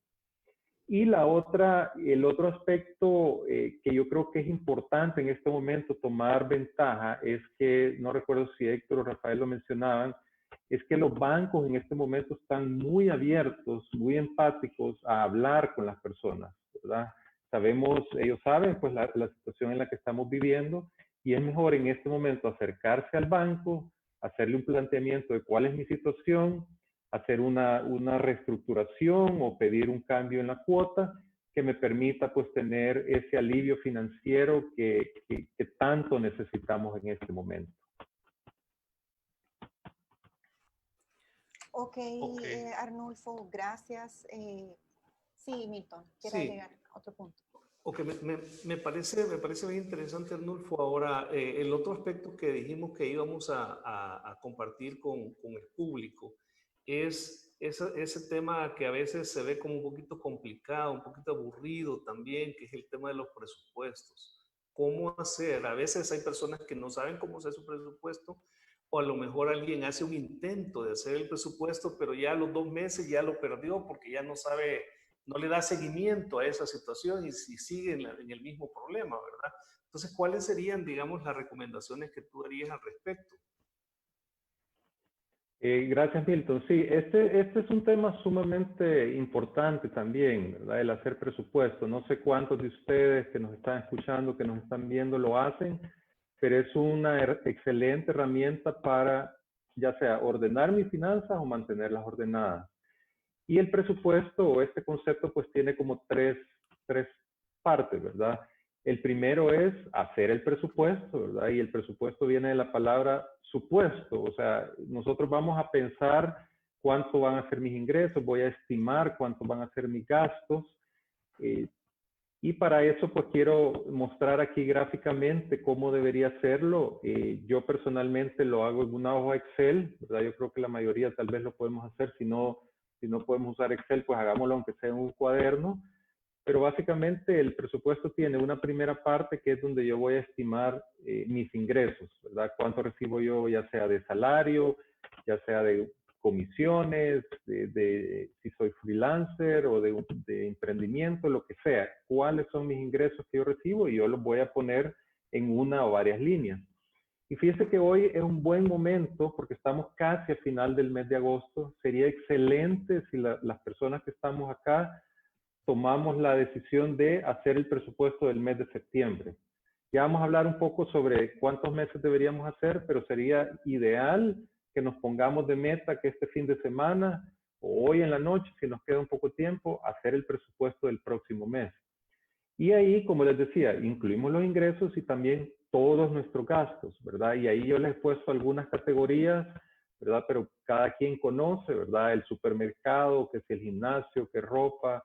Y el otro aspecto que yo creo que es importante en este momento tomar ventaja es que, no recuerdo si Héctor o Rafael lo mencionaban, es que los bancos en este momento están muy abiertos, muy empáticos a hablar con las personas, ¿verdad? Sabemos, ellos saben pues la situación en la que estamos viviendo y es mejor en este momento acercarse al banco, hacerle un planteamiento de cuál es mi situación, hacer una reestructuración o pedir un cambio en la cuota que me permita pues tener ese alivio financiero que tanto necesitamos en este momento. Ok, Ok. Arnulfo, gracias. Sí, Milton, quiero Sí. agregar otro punto. Ok, me parece bien interesante, Arnulfo. Ahora, el otro aspecto que dijimos que íbamos a compartir con el público es ese tema que a veces se ve como un poquito complicado, un poquito aburrido también, que es el tema de los presupuestos. ¿Cómo hacer? A veces hay personas que no saben cómo hacer su presupuesto, o a lo mejor alguien hace un intento de hacer el presupuesto, pero ya a los 2 meses ya lo perdió porque ya no sabe, no le da seguimiento a esa situación y sigue en el mismo problema, ¿verdad? Entonces, ¿cuáles serían, digamos, las recomendaciones que tú harías al respecto? Gracias, Milton. Sí, este es un tema sumamente importante también, ¿verdad? El hacer presupuesto. No sé cuántos de ustedes que nos están escuchando, que nos están viendo, lo hacen, pero es una excelente herramienta para, ya sea ordenar mis finanzas o mantenerlas ordenadas. Y el presupuesto o este concepto pues tiene como tres partes, ¿verdad? El primero es hacer el presupuesto, ¿verdad? Y el presupuesto viene de la palabra supuesto, o sea, nosotros vamos a pensar cuánto van a ser mis ingresos, voy a estimar cuánto van a ser mis gastos, y para eso pues quiero mostrar aquí gráficamente cómo debería hacerlo. Yo personalmente lo hago en una hoja Excel, ¿verdad? Yo creo que la mayoría tal vez lo podemos hacer, si no podemos usar Excel, pues hagámoslo aunque sea en un cuaderno. Pero básicamente el presupuesto tiene una primera parte que es donde yo voy a estimar mis ingresos, ¿verdad? Cuánto recibo yo, ya sea de salario, ya sea de comisiones, si soy freelancer o de emprendimiento, lo que sea. ¿Cuáles son mis ingresos que yo recibo? Y yo los voy a poner en una o varias líneas. Y fíjese que hoy es un buen momento porque estamos casi al final del mes de agosto. Sería excelente si las personas que estamos acá tomamos la decisión de hacer el presupuesto del mes de septiembre. Ya vamos a hablar un poco sobre cuántos meses deberíamos hacer, pero sería ideal que nos pongamos de meta que este fin de semana o hoy en la noche, si nos queda un poco de tiempo, hacer el presupuesto del próximo mes. Y ahí, como les decía, incluimos los ingresos y también todos nuestros gastos, ¿verdad? Y ahí yo les he puesto algunas categorías, ¿verdad? Pero cada quien conoce, ¿verdad? El supermercado, que si el gimnasio, que ropa,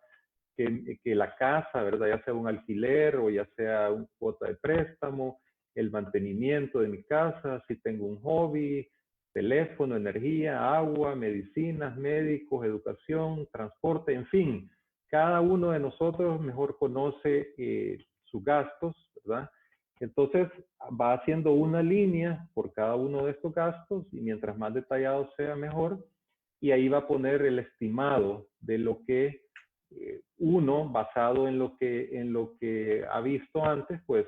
que la casa, ¿verdad? Ya sea un alquiler o ya sea una cuota de préstamo, el mantenimiento de mi casa, si tengo un hobby, teléfono, energía, agua, medicinas, médicos, educación, transporte, en fin. Cada uno de nosotros mejor conoce sus gastos, ¿verdad? Entonces va haciendo una línea por cada uno de estos gastos y mientras más detallado sea mejor, y ahí va a poner el estimado de lo que uno, basado en lo que ha visto antes, pues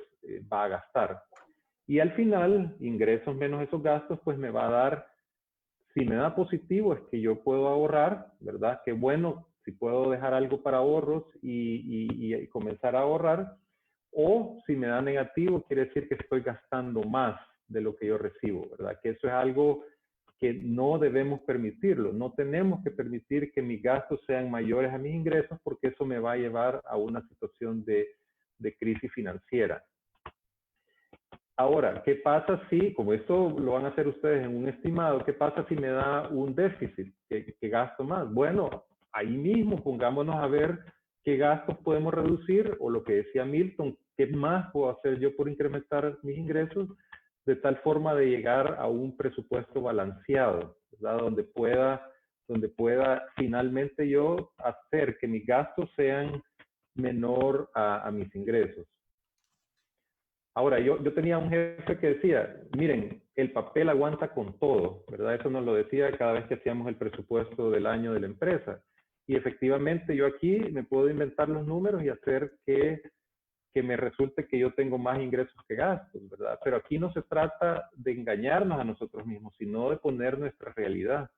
va a gastar. Y al final, ingresos menos esos gastos, pues me va a dar, si me da positivo es que yo puedo ahorrar, ¿verdad? Qué bueno, si puedo dejar algo para ahorros y comenzar a ahorrar. O si me da negativo, quiere decir que estoy gastando más de lo que yo recibo, ¿verdad? Que eso es algo que no debemos permitirlo. No tenemos que permitir que mis gastos sean mayores a mis ingresos porque eso me va a llevar a una situación de crisis financiera. Ahora, ¿qué pasa si, como esto lo van a hacer ustedes en un estimado, qué pasa si me da un déficit, que gasto más? Bueno, ahí mismo pongámonos a ver qué gastos podemos reducir o lo que decía Milton, qué más puedo hacer yo por incrementar mis ingresos de tal forma de llegar a un presupuesto balanceado, ¿verdad? Donde pueda finalmente yo hacer que mis gastos sean menor a mis ingresos. Ahora, yo tenía un jefe que decía, miren, el papel aguanta con todo, ¿verdad? Eso nos lo decía cada vez que hacíamos el presupuesto del año de la empresa. Y efectivamente yo aquí me puedo inventar los números y hacer que que me resulte que yo tengo más ingresos que gastos, ¿verdad? Pero aquí no se trata de engañarnos a nosotros mismos, sino de poner nuestra realidad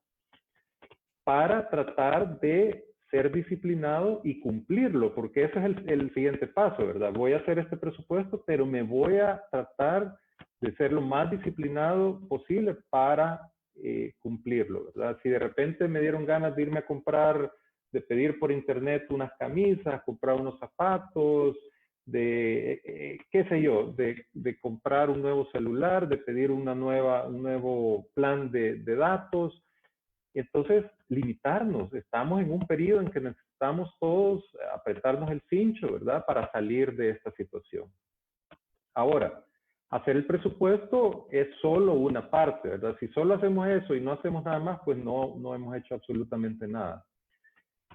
para tratar de ser disciplinado y cumplirlo, porque ese es el siguiente paso, ¿verdad? Voy a hacer este presupuesto, pero me voy a tratar de ser lo más disciplinado posible para cumplirlo, ¿verdad? Si de repente me dieron ganas de irme a comprar, de pedir por internet unas camisas, comprar unos zapatos, de, qué sé yo, de comprar un nuevo celular, de pedir un nuevo plan de datos, entonces, limitarnos. Estamos en un periodo en que necesitamos todos apretarnos el cincho, ¿verdad? Para salir de esta situación. Ahora, hacer el presupuesto es solo una parte, ¿verdad? Si solo hacemos eso y no hacemos nada más, pues no hemos hecho absolutamente nada.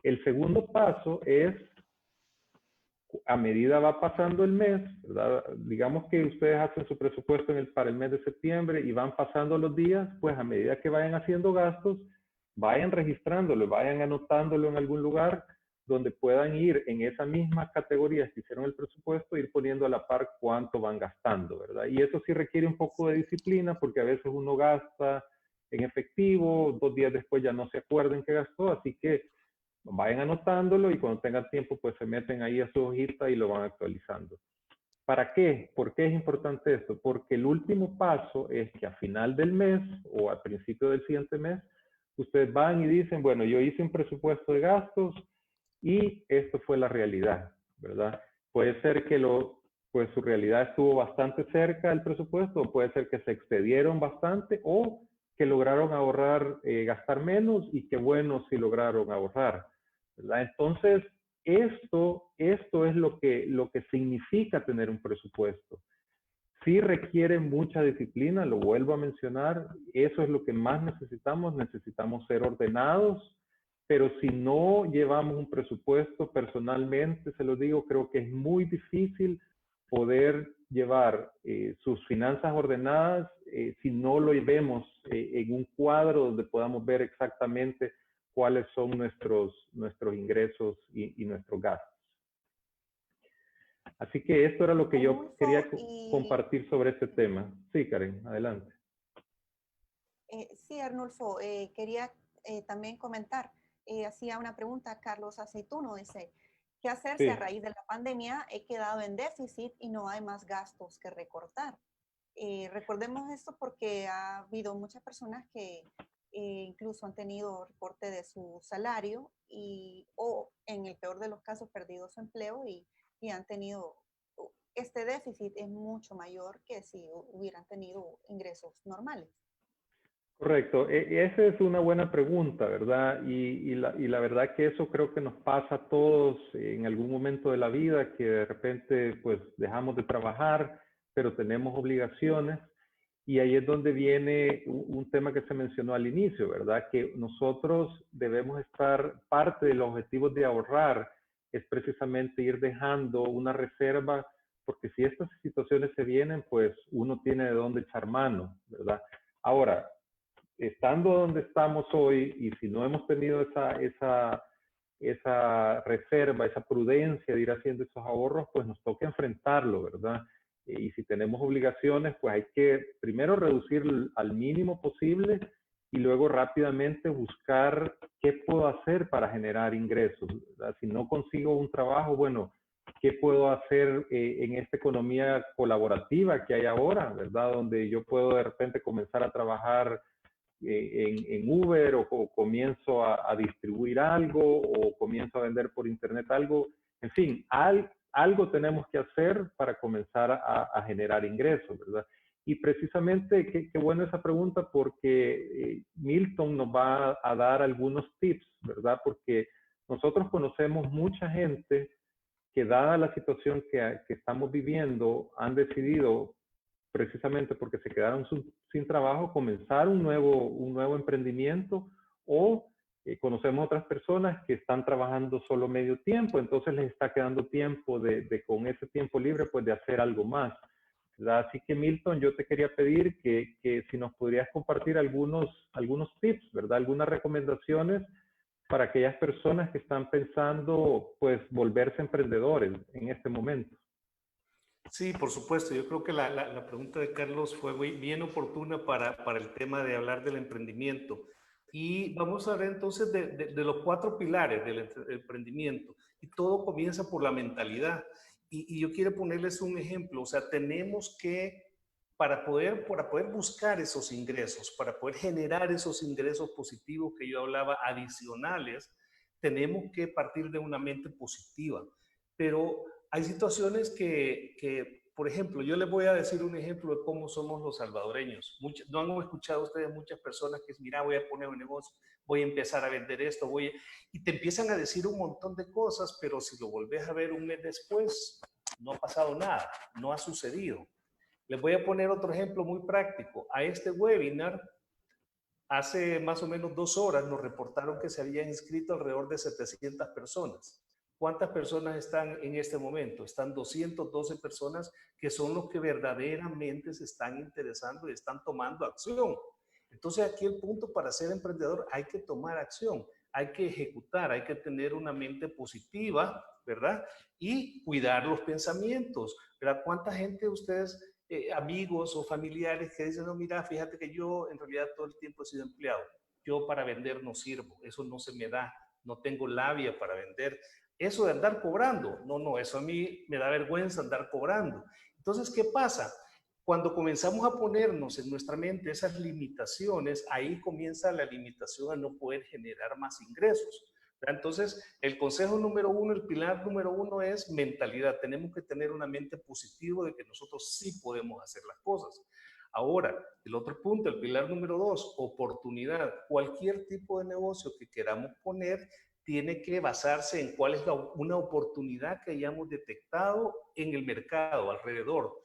El segundo paso es, a medida va pasando el mes, ¿verdad? Digamos que ustedes hacen su presupuesto para el mes de septiembre y van pasando los días, pues a medida que vayan haciendo gastos, vayan registrándolo, vayan anotándolo en algún lugar donde puedan ir en esa misma categoría que hicieron el presupuesto, ir poniendo a la par cuánto van gastando, ¿verdad? Y eso sí requiere un poco de disciplina porque a veces uno gasta en efectivo, 2 días después ya no se acuerdan qué gastó, así que vayan anotándolo y cuando tengan tiempo pues se meten ahí a su hojita y lo van actualizando. ¿Para qué? ¿Por qué es importante esto? Porque el último paso es que a final del mes o al principio del siguiente mes, ustedes van y dicen, bueno, yo hice un presupuesto de gastos y esto fue la realidad, ¿verdad? Puede ser que pues su realidad estuvo bastante cerca del presupuesto, o puede ser que se excedieron bastante o que lograron ahorrar, gastar menos y qué bueno si lograron ahorrar, ¿verdad? Entonces, esto es lo que significa tener un presupuesto. Sí requiere mucha disciplina, lo vuelvo a mencionar, eso es lo que más necesitamos ser ordenados, pero si no llevamos un presupuesto personalmente, se lo digo, creo que es muy difícil poder llevar sus finanzas ordenadas si no lo vemos en un cuadro donde podamos ver exactamente cuáles son nuestros ingresos y nuestros gastos. Así que esto era lo que yo quería compartir sobre este tema. Sí, Karen, adelante. Sí, Arnulfo, quería también comentar, hacía una pregunta, Carlos Aceituno dice, ¿qué hacer si a raíz de la pandemia he quedado en déficit y no hay más gastos que recortar? Recordemos esto porque ha habido muchas personas que incluso han tenido recorte de su salario o en el peor de los casos perdido su empleo y han tenido, este déficit es mucho mayor que si hubieran tenido ingresos normales. Correcto, esa es una buena pregunta, ¿verdad? Y la verdad que eso creo que nos pasa a todos en algún momento de la vida, que de repente pues dejamos de trabajar, pero tenemos obligaciones. Y ahí es donde viene un tema que se mencionó al inicio, ¿verdad? Que nosotros debemos estar, parte de los objetivos de ahorrar es precisamente ir dejando una reserva, porque si estas situaciones se vienen, pues uno tiene de dónde echar mano, ¿verdad? Ahora, estando donde estamos hoy y si no hemos tenido esa reserva, esa prudencia de ir haciendo esos ahorros, pues nos toca enfrentarlo, ¿verdad? Y si tenemos obligaciones, pues hay que primero reducir al mínimo posible y luego rápidamente buscar qué puedo hacer para generar ingresos, ¿verdad? Si no consigo un trabajo, bueno, ¿qué puedo hacer en esta economía colaborativa que hay ahora, ¿verdad? Donde yo puedo de repente comenzar a trabajar en Uber o comienzo a distribuir algo o comienzo a vender por internet algo. En fin, algo tenemos que hacer para comenzar a generar ingresos, ¿verdad? Y precisamente, qué buena esa pregunta porque Milton nos va a dar algunos tips, ¿verdad? Porque nosotros conocemos mucha gente que dada la situación que estamos viviendo, han decidido precisamente porque se quedaron sin trabajo, comenzar un nuevo emprendimiento o conocemos otras personas que están trabajando solo medio tiempo, entonces les está quedando tiempo con ese tiempo libre pues de hacer algo más, ¿verdad? Así que Milton, yo te quería pedir que si nos podrías compartir algunos tips, ¿verdad? Algunas recomendaciones para aquellas personas que están pensando pues volverse emprendedores en este momento. Sí, por supuesto. Yo creo que la pregunta de Carlos fue bien oportuna para el tema de hablar del emprendimiento. Y vamos a ver entonces de los 4 pilares del emprendimiento. Y todo comienza por la mentalidad. Y yo quiero ponerles un ejemplo. O sea, tenemos que, para poder buscar esos ingresos, para poder generar esos ingresos positivos que yo hablaba, adicionales, tenemos que partir de una mente positiva. Pero hay situaciones por ejemplo, yo les voy a decir un ejemplo de cómo somos los salvadoreños. No han escuchado ustedes muchas personas que es, mira, voy a poner un negocio, voy a empezar a vender esto, y te empiezan a decir un montón de cosas, pero si lo volvés a ver un mes después, no ha pasado nada, no ha sucedido. Les voy a poner otro ejemplo muy práctico. A este webinar, hace más o menos 2 horas, nos reportaron que se habían inscrito alrededor de 700 personas. ¿Cuántas personas están en este momento? Están 212 personas que son los que verdaderamente se están interesando y están tomando acción. Entonces aquí el punto para ser emprendedor, hay que tomar acción, hay que ejecutar, hay que tener una mente positiva, ¿verdad? Y cuidar los pensamientos, ¿verdad? ¿Cuánta gente ustedes, amigos o familiares que dicen, no, mira, fíjate que yo en realidad todo el tiempo he sido empleado, yo para vender no sirvo, eso no se me da, no tengo labia para vender? Eso de andar cobrando, no, eso a mí me da vergüenza andar cobrando. Entonces, ¿qué pasa? Cuando comenzamos a ponernos en nuestra mente esas limitaciones, ahí comienza la limitación a no poder generar más ingresos. Entonces, el consejo número 1, el pilar número 1 es mentalidad. Tenemos que tener una mente positiva de que nosotros sí podemos hacer las cosas. Ahora, el otro punto, el pilar número 2, oportunidad. Cualquier tipo de negocio que queramos poner tiene que basarse en cuál es una oportunidad que hayamos detectado en el mercado alrededor,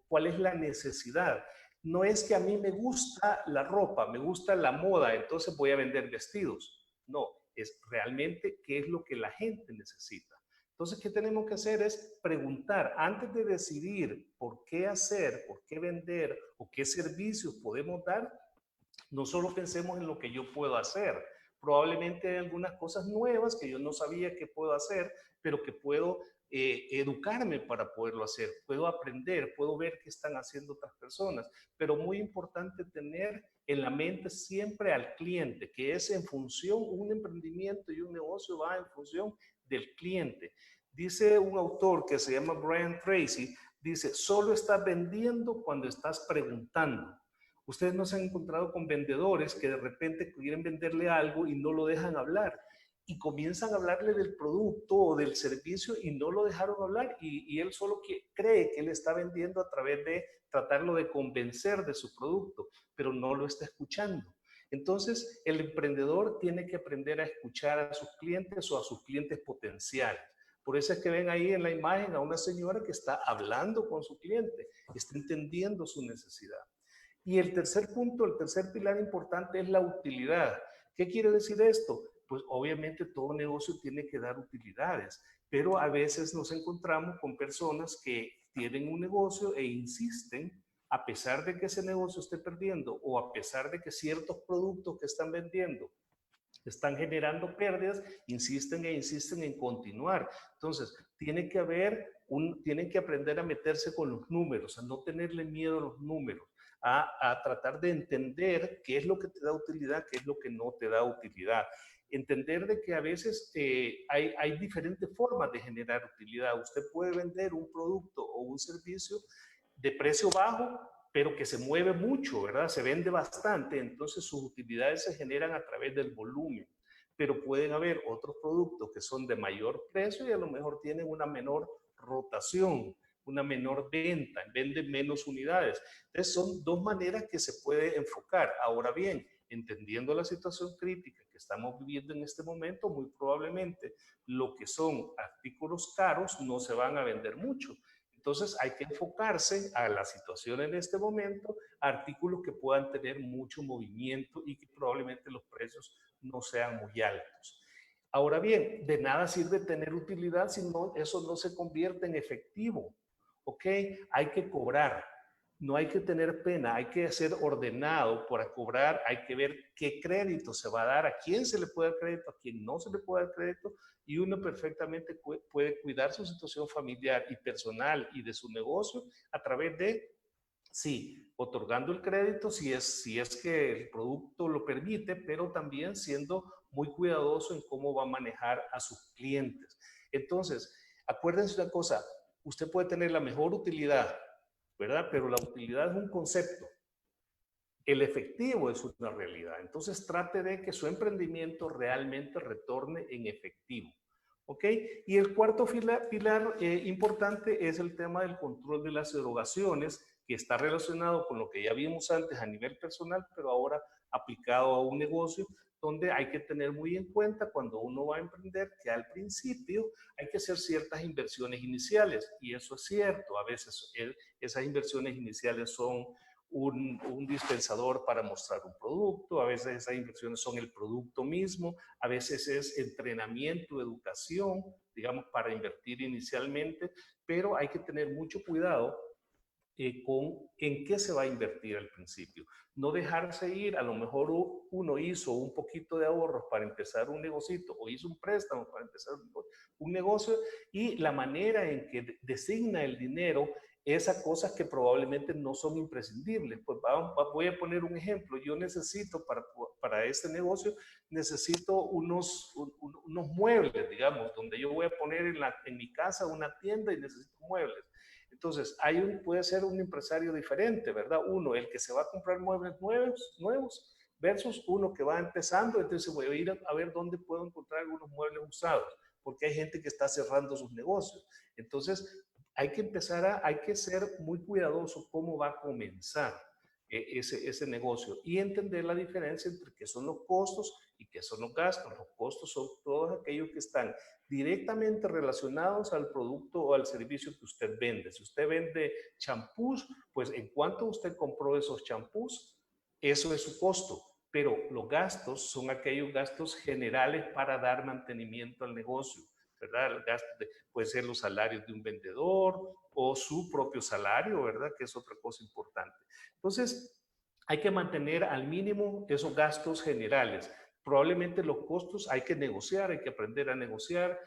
cuál es la necesidad. No es que a mí me gusta la ropa, me gusta la moda, entonces voy a vender vestidos. No, es realmente qué es lo que la gente necesita. Entonces, ¿qué tenemos que hacer? Es preguntar, antes de decidir por qué hacer, por qué vender o qué servicios podemos dar, no solo pensemos en lo que yo puedo hacer. Probablemente hay algunas cosas nuevas que yo no sabía que puedo hacer, pero que puedo educarme para poderlo hacer. Puedo aprender, puedo ver qué están haciendo otras personas. Pero muy importante tener en la mente siempre al cliente, que es en función, un emprendimiento y un negocio va en función del cliente. Dice un autor que se llama Brian Tracy, dice, solo estás vendiendo cuando estás preguntando. Ustedes no se han encontrado con vendedores que de repente quieren venderle algo y no lo dejan hablar y comienzan a hablarle del producto o del servicio y no lo dejaron hablar y él solo cree que él está vendiendo a través de tratarlo de convencer de su producto, pero no lo está escuchando. Entonces, el emprendedor tiene que aprender a escuchar a sus clientes o a sus clientes potenciales. Por eso es que ven ahí en la imagen a una señora que está hablando con su cliente, está entendiendo su necesidad. Y el tercer punto, el tercer pilar importante es la utilidad. ¿Qué quiere decir esto? Pues obviamente todo negocio tiene que dar utilidades, pero a veces nos encontramos con personas que tienen un negocio e insisten, a pesar de que ese negocio esté perdiendo o a pesar de que ciertos productos que están vendiendo están generando pérdidas, insisten e insisten en continuar. Entonces, tienen que aprender a meterse con los números, a no tenerle miedo a los números, a tratar de entender qué es lo que te da utilidad, qué es lo que no te da utilidad. Entender de que a veces hay diferentes formas de generar utilidad. Usted puede vender un producto o un servicio de precio bajo, pero que se mueve mucho, ¿verdad? Se vende bastante, entonces sus utilidades se generan a través del volumen. Pero pueden haber otros productos que son de mayor precio y a lo mejor tienen una menor rotación, una menor venta, venden menos unidades. Entonces son dos maneras que se puede enfocar. Ahora bien, entendiendo la situación crítica que estamos viviendo en este momento, muy probablemente lo que son artículos caros no se van a vender mucho. Entonces hay que enfocarse a la situación en este momento, a artículos que puedan tener mucho movimiento y que probablemente los precios no sean muy altos. Ahora bien, de nada sirve tener utilidad si no, eso no se convierte en efectivo. ¿Ok? Hay que cobrar. no hay que tener pena, hay que ser ordenado para cobrar, hay que ver qué crédito se va a dar, a quién se le puede dar crédito, a quién no se le puede dar crédito, y uno perfectamente puede cuidar su situación familiar y personal y de su negocio a través de, sí, otorgando el crédito si es que el producto lo permite, pero también siendo muy cuidadoso en cómo va a manejar a sus clientes. Entonces, acuérdense una cosa, usted puede tener la mejor utilidad, ¿verdad? Pero la utilidad es un concepto. El efectivo es una realidad. Entonces trate de que su emprendimiento realmente retorne en efectivo. ¿Ok? Y el cuarto pilar importante es el tema del control de las erogaciones, que está relacionado con lo que ya vimos antes a nivel personal, pero ahora aplicado a un negocio, donde hay que tener muy en cuenta cuando uno va a emprender que al principio hay que hacer ciertas inversiones iniciales. Y eso es cierto, a veces esas inversiones iniciales son un dispensador para mostrar un producto, a veces esas inversiones son el producto mismo, a veces es entrenamiento, educación, digamos, para invertir inicialmente, pero hay que tener mucho cuidado con en qué se va a invertir al principio. No dejarse ir, a lo mejor uno hizo un poquito de ahorros para empezar un negocito o hizo un préstamo para empezar un negocio y la manera en que designa el dinero es a cosas que probablemente no son imprescindibles. Pues voy a poner un ejemplo. Yo necesito para este negocio, necesito unos muebles, digamos, donde yo voy a poner en mi casa una tienda y necesito muebles. Entonces, puede ser un empresario diferente, ¿verdad? Uno, el que se va a comprar muebles nuevos versus uno que va empezando, entonces voy a ir a ver dónde puedo encontrar algunos muebles usados, porque hay gente que está cerrando sus negocios. Entonces, hay que ser muy cuidadoso cómo va a comenzar ese negocio y entender la diferencia entre qué son los costos y qué son los gastos. Los costos son todos aquellos que están directamente relacionados al producto o al servicio que usted vende. Si usted vende champús, pues en cuanto usted compró esos champús, eso es su costo. Pero los gastos son aquellos gastos generales para dar mantenimiento al negocio, ¿verdad? El gasto puede ser los salarios de un vendedor o su propio salario, ¿verdad? Que es otra cosa importante. Entonces, hay que mantener al mínimo esos gastos generales. Probablemente los costos hay que negociar, hay que aprender a negociar,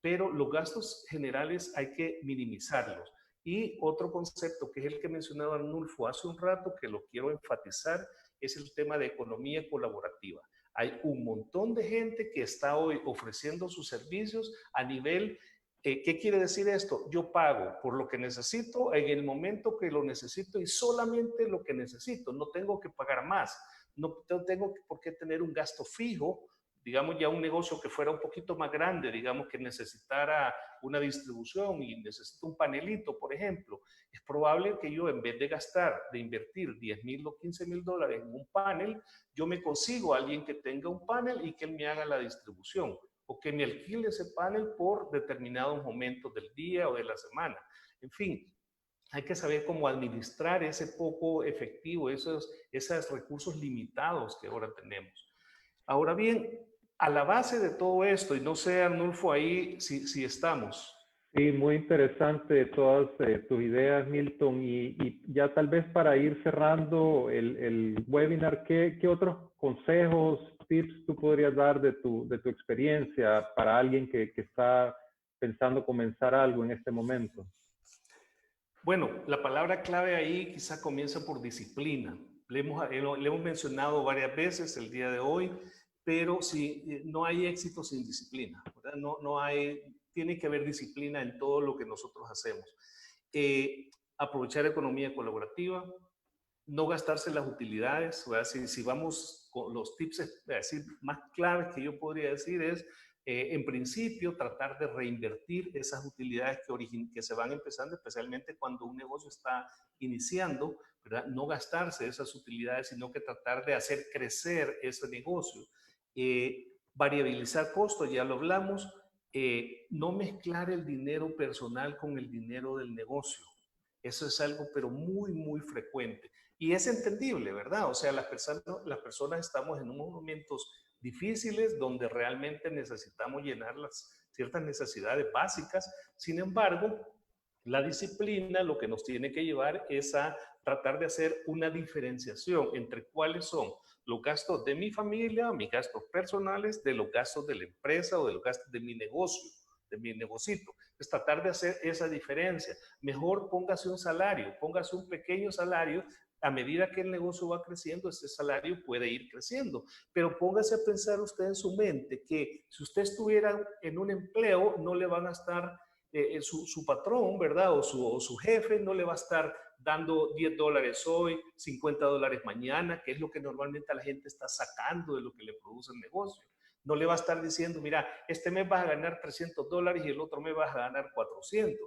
pero los gastos generales hay que minimizarlos. Y otro concepto que es el que mencionaba Arnulfo hace un rato, que lo quiero enfatizar, es el tema de economía colaborativa. Hay un montón de gente que está hoy ofreciendo sus servicios a nivel, ¿qué quiere decir esto? Yo pago por lo que necesito en el momento que lo necesito y solamente lo que necesito, no tengo que pagar más, no tengo por qué tener un gasto fijo, digamos ya un negocio que fuera un poquito más grande, digamos que necesitara una distribución y necesito un panelito, por ejemplo, es probable que yo en vez de invertir 10,000 o 15,000 dólares en un panel, yo me consigo a alguien que tenga un panel y que él me haga la distribución o que me alquile ese panel por determinados momentos del día o de la semana. En fin, hay que saber cómo administrar ese poco efectivo, esos recursos limitados que ahora tenemos. Ahora bien, a la base de todo esto, y no sé, Arnulfo, ahí si estamos. Sí, muy interesante todas tus ideas, Milton. Y ya tal vez para ir cerrando el webinar, ¿qué otros consejos, tips tú podrías dar de tu experiencia para alguien que está pensando comenzar algo en este momento? Bueno, la palabra clave ahí quizá comienza por disciplina. Le hemos mencionado varias veces el día de hoy, pero sí, no hay éxito sin disciplina, ¿verdad? Tiene que haber disciplina en todo lo que nosotros hacemos. Aprovechar economía colaborativa, no gastarse las utilidades, ¿verdad? Si vamos con los tips decir, más claves que yo podría decir es, en principio, tratar de reinvertir esas utilidades que se van empezando, especialmente cuando un negocio está iniciando, ¿verdad? No gastarse esas utilidades, sino que tratar de hacer crecer ese negocio. Variabilizar costos, ya lo hablamos. No mezclar el dinero personal con el dinero del negocio. Eso es algo, pero muy, muy frecuente. Y es entendible, ¿verdad? O sea, las personas estamos en unos momentos difíciles donde realmente necesitamos llenar ciertas necesidades básicas. Sin embargo, La disciplina lo que nos tiene que llevar es a tratar de hacer una diferenciación entre cuáles son los gastos de mi familia, mis gastos personales, de los gastos de la empresa o de los gastos de mi negocio, de mi negocito. Es tratar de hacer esa diferencia. Mejor póngase un salario, póngase un pequeño salario. A medida que el negocio va creciendo, ese salario puede ir creciendo. Pero póngase a pensar usted en su mente que si usted estuviera en un empleo, no le van a estar su patrón, ¿verdad? O su jefe no le va a estar dando $10 hoy, $50 mañana, que es lo que normalmente la gente está sacando de lo que le produce el negocio. No le va a estar diciendo, mira, este mes vas a ganar $300 y el otro mes vas a ganar 400.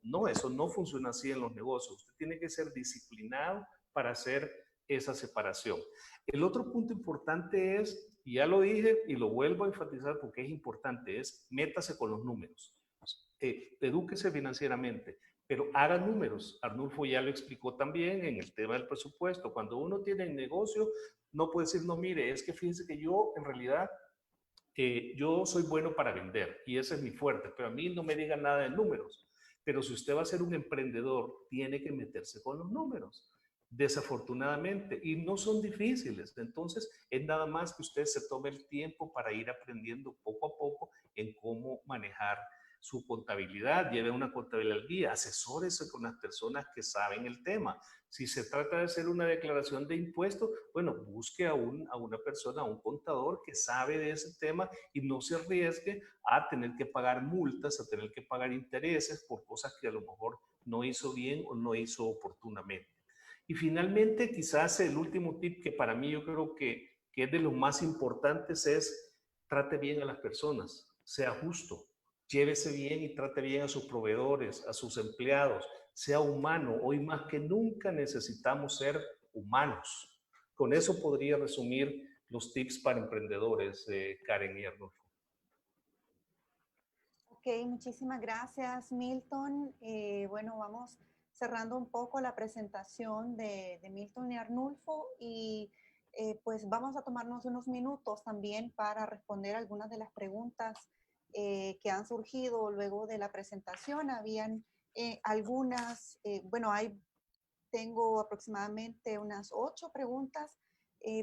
No, eso no funciona así en los negocios. Usted tiene que ser disciplinado para hacer esa separación. El otro punto importante es, y ya lo dije y lo vuelvo a enfatizar porque es importante, es métase con los números. Edúquese financieramente, pero haga números. Arnulfo ya lo explicó también en el tema del presupuesto. Cuando uno tiene el negocio, no puede decir, no, mire, es que fíjense que yo en realidad yo soy bueno para vender y ese es mi fuerte, pero a mí no me diga nada de números. Pero si usted va a ser un emprendedor, tiene que meterse con los números, desafortunadamente, y no son difíciles. Entonces, es nada más que usted se tome el tiempo para ir aprendiendo poco a poco en cómo manejar su contabilidad, lleve una contabilidad al día, asesórese con las personas que saben el tema. Si se trata de hacer una declaración de impuestos, bueno, busque a una persona, a un contador que sabe de ese tema y no se arriesgue a tener que pagar multas, a tener que pagar intereses por cosas que a lo mejor no hizo bien o no hizo oportunamente. Y finalmente, quizás el último tip que para mí yo creo que es de los más importantes es trate bien a las personas, sea justo. Llévese bien y trate bien a sus proveedores, a sus empleados, sea humano. Hoy más que nunca necesitamos ser humanos. Con eso podría resumir los tips para emprendedores, Karen y Arnulfo. Ok, muchísimas gracias, Milton. Bueno, vamos cerrando un poco la presentación de Milton y Arnulfo y pues vamos a tomarnos unos minutos también para responder algunas de las preguntas que han surgido luego de la presentación. Habían algunas, bueno, tengo aproximadamente unas 8 preguntas,